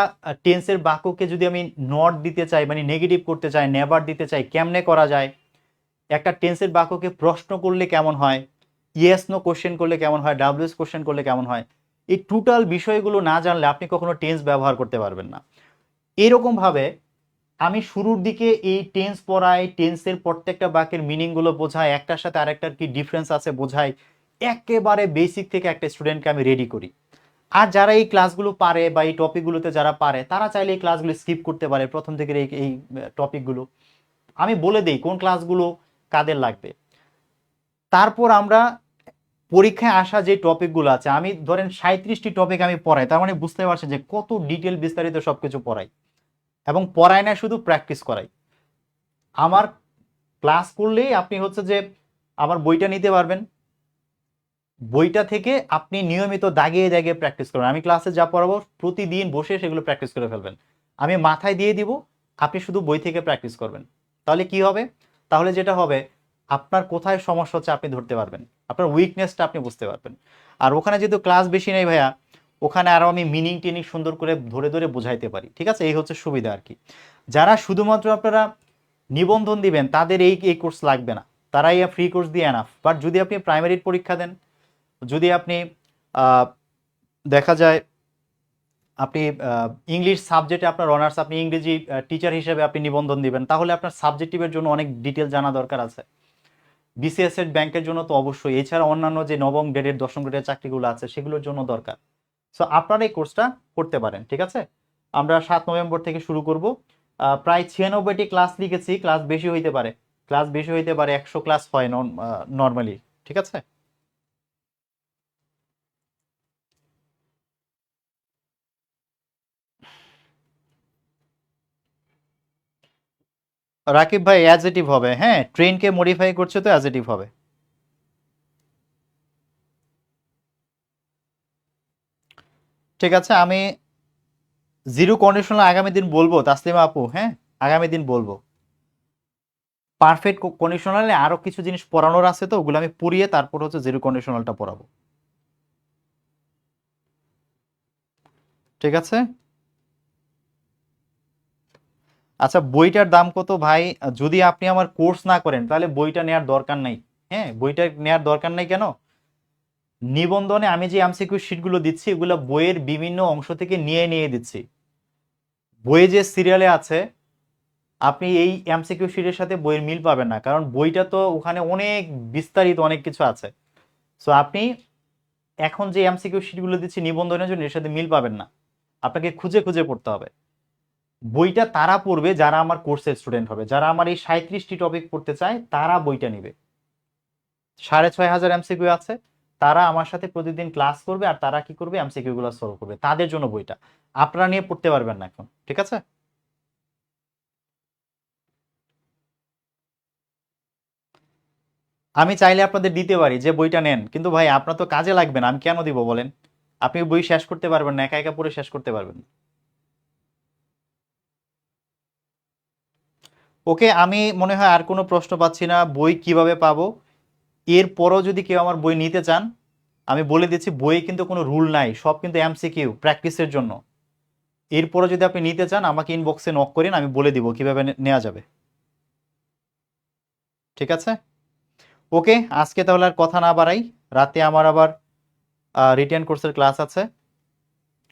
টেন্সের বাক্যকে যদি আমি নট দিতে চাই মানে নেগেটিভ করতে চাই, নেভার দিতে চাই, কেমনে করা যায়, একটা টেন্সের বাক্যকে প্রশ্ন করলে কেমন হয়, ইয়েস নো কোশ্চেন করলে কেমন হয়, ডাব্লিউএস কোশ্চেন করলে কেমন হয়, এই টোটাল বিষয়গুলো না জানলে আপনি কখনো টেন্স ব্যবহার করতে পারবেন না। এরকমভাবে আমি শুরুর দিকে এই টেন্স পড়াই, টেন্সের প্রত্যেকটা বাক্যের মিনিংগুলো বোঝাই, একটার সাথে আরেকটার কি ডিফারেন্স আছে বোঝাই, একেবারে বেসিক থেকে একটা স্টুডেন্টকে আমি রেডি করি। আর যারা এই ক্লাসগুলো পারে বা এই টপিকগুলোতে যারা পারে তারা চাইলে এই ক্লাসগুলো স্কিপ করতে পারে, প্রথম থেকে এই টপিকগুলো আমি বলে দিই কোন ক্লাসগুলো কাদের লাগবে। তারপর আমরা পরীক্ষায় আসা যে টপিকগুলো আছে, আমি ধরেন 37টি টপিক আমি পড়াই, তার মানে বুঝতে পারছেন যে কত ডিটেল বিস্তারিত সবকিছু পড়াই, এবং পড়াই না শুধু প্র্যাকটিস করাই। আমার ক্লাস করলেই আপনি হচ্ছে যে আমার বইটা নিতে পারবেন, বইটা থেকে আপনি নিয়মিত দাগিয়ে দাগিয়ে প্র্যাকটিস করবেন। আমি ক্লাসে যা পড়াবো প্রতিদিন বসে সেগুলো প্র্যাকটিস করে ফেলবেন, আমি মাথায় দিয়ে দিব, আপনি শুধু বই থেকে প্র্যাকটিস করবেন। তাহলে কি হবে? তাহলে যেটা হবে, আপনার কোথায় সমস্যা হচ্ছে আপনি ধরতে পারবেন, আপনার উইকনেসটা আপনি বুঝতে পারবেন। আর ওখানে যেহেতু ক্লাস বেশি নেই ভাইয়া, ওখানে আরও আমি মিনিং টিনিং সুন্দর করে ধরে ধরে বোঝাইতে পারি। ঠিক আছে, এই হচ্ছে সুবিধা আর কি। যারা শুধুমাত্র আপনারা নিবন্ধন দিবেন তাদের এই এই কোর্স লাগবে না, তারাই ফ্রি কোর্স দিয়ে এনাফ। বাট যদি আপনি প্রাইমারির পরীক্ষা দেন, যদি আপনি দেখা যায় আপনি ইংলিশ সাবজেক্টে আপনার অনার্স, আপনি ইংরেজি টিচার হিসেবে আপনি নিবন্ধন দিবেন, তাহলে আপনার সাবজেক্টিভের জন্য অনেক ডিটেল জানা দরকার আছে। বিসিএস এর ব্যাংকের জন্য তো অবশ্যই, এছাড়া অন্যান্য যে নবম গ্রেডের দশম গ্রেডের চাকরিগুলো আছে সেগুলোর জন্য দরকার। সো আপনারা এই কোর্সটা করতে পারেন। ঠিক আছে, আমরা 7 নভেম্বর থেকে শুরু করব। প্রায় 96টি ক্লাস লিখেছি, ক্লাস বেশি হইতে পারে, ক্লাস বেশি হইতে পারে, 100 ক্লাস হয় নর্মালি। ঠিক আছে, রাকিব ভাই অ্যাজেটিভ হবে, হ্যাঁ ট্রেনকে মডিফাই করছে তো অ্যাজেটিভ হবে। ঠিক আছে, আমি জিরো কন্ডিশনাল আগামী দিন বলবো তাসলিমা আপু, হ্যাঁ আগামী দিন বলবো। পারফেক্ট কন্ডিশনালে আরো কিছু জিনিস পড়ানোর আছে, তো ওগুলো আমি পড়িয়ে তারপর হচ্ছে জিরো কন্ডিশনালটা পড়াবো। ঠিক আছে, আচ্ছা বইটার দাম কত ভাই? যদি আপনি আমার কোর্স না করেন তাহলে বইটা নেওয়ার দরকার নাই। হ্যাঁ, বইটা নেওয়ার দরকার নাই কেন? নিবন্ধনে আমি যে এমসিকিউ শিটগুলো দিচ্ছি এগুলো বইয়ের বিভিন্ন অংশ থেকে নিয়ে নিয়ে দিচ্ছি। বইয়ে যে সিরিয়ালে আছে আপনি এই এমসিকিউ শিটের সাথে বইয়ের মিল পাবেন না, কারণ বইটা তো ওখানে অনেক বিস্তারিত অনেক কিছু আছে। সো আপনি এখন যে এমসিকিউ শিটগুলো দিচ্ছি নিবন্ধনের জন্য এর সাথে মিল পাবেন না, আপনাকে খুঁজে খুঁজে পড়তে হবে। বইটা তারা পড়বে যারা আমার কোর্সের স্টুডেন্ট হবে, যারা আমার এই 37টি টপিক পড়তে চায় তারা বইটা নিবে। 6500 এমসিকিউ আছে, তারা আমার সাথে প্রতিদিন ক্লাস করবে আর তারা কি করবে, এমসিকিউ গুলো সলভ করবে, তাদের জন্য বইটা। আপনারা নিয়ে পড়তে পারবেন না এখন। ঠিক আছে, আমি চাইলে আপনাদের দিতে পারি যে বইটা নেন, কিন্তু ভাই আপনার তো কাজে লাগবে না, আমি কেন দিব বলেন? আপনি বই শেষ করতে পারবেন না, একা একা পড়ে শেষ করতে পারবেন না। ওকে, আমি মনে হয় আর কোনো প্রশ্ন পাচ্ছি না। বই কিভাবে পাবো? এরপরও যদি কেউ আমার বই নিতে চান, আমি বলে দিচ্ছি বইয়ে কিন্তু কোনো রুল নাই, সব কিন্তু এমসিকিউ প্র্যাকটিসের জন্য। এরপরও যদি আপনি নিতে চান আমাকে ইনবক্সে নক করেন, আমি বলে দিব কিভাবে নেওয়া যাবে। ঠিক আছে, ওকে, আজকে তাহলে আর কথা না বাড়াই, রাতে আমার আবার রিটেন কোর্সের ক্লাস আছে।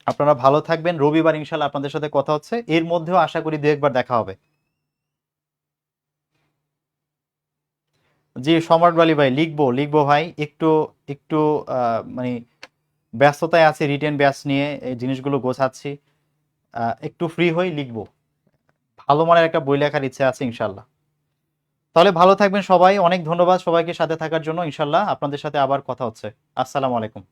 আপনারা ভালো থাকবেন, রবিবার ইনশাল্লাহ আপনাদের সাথে কথা হচ্ছে, এর মধ্যেও আশা করি দু একবার দেখা হবে। জি সম্রাট আলী ভাই, লিখবো লিখবো ভাই, একটু একটু মানে ব্যস্ততায় আছি, রিটেন ব্যাচ নিয়ে এই জিনিসগুলো গোছাচ্ছি। একটু ফ্রি হই লিখবো, ভালো মানের একটা বই লেখার ইচ্ছে আছে ইনশাল্লাহ। তাহলে ভালো থাকবেন সবাই, অনেক ধন্যবাদ সবাইকে সাথে থাকার জন্য, ইনশাল্লাহ আপনাদের সাথে আবার কথা হচ্ছে। আসসালামু আলাইকুম।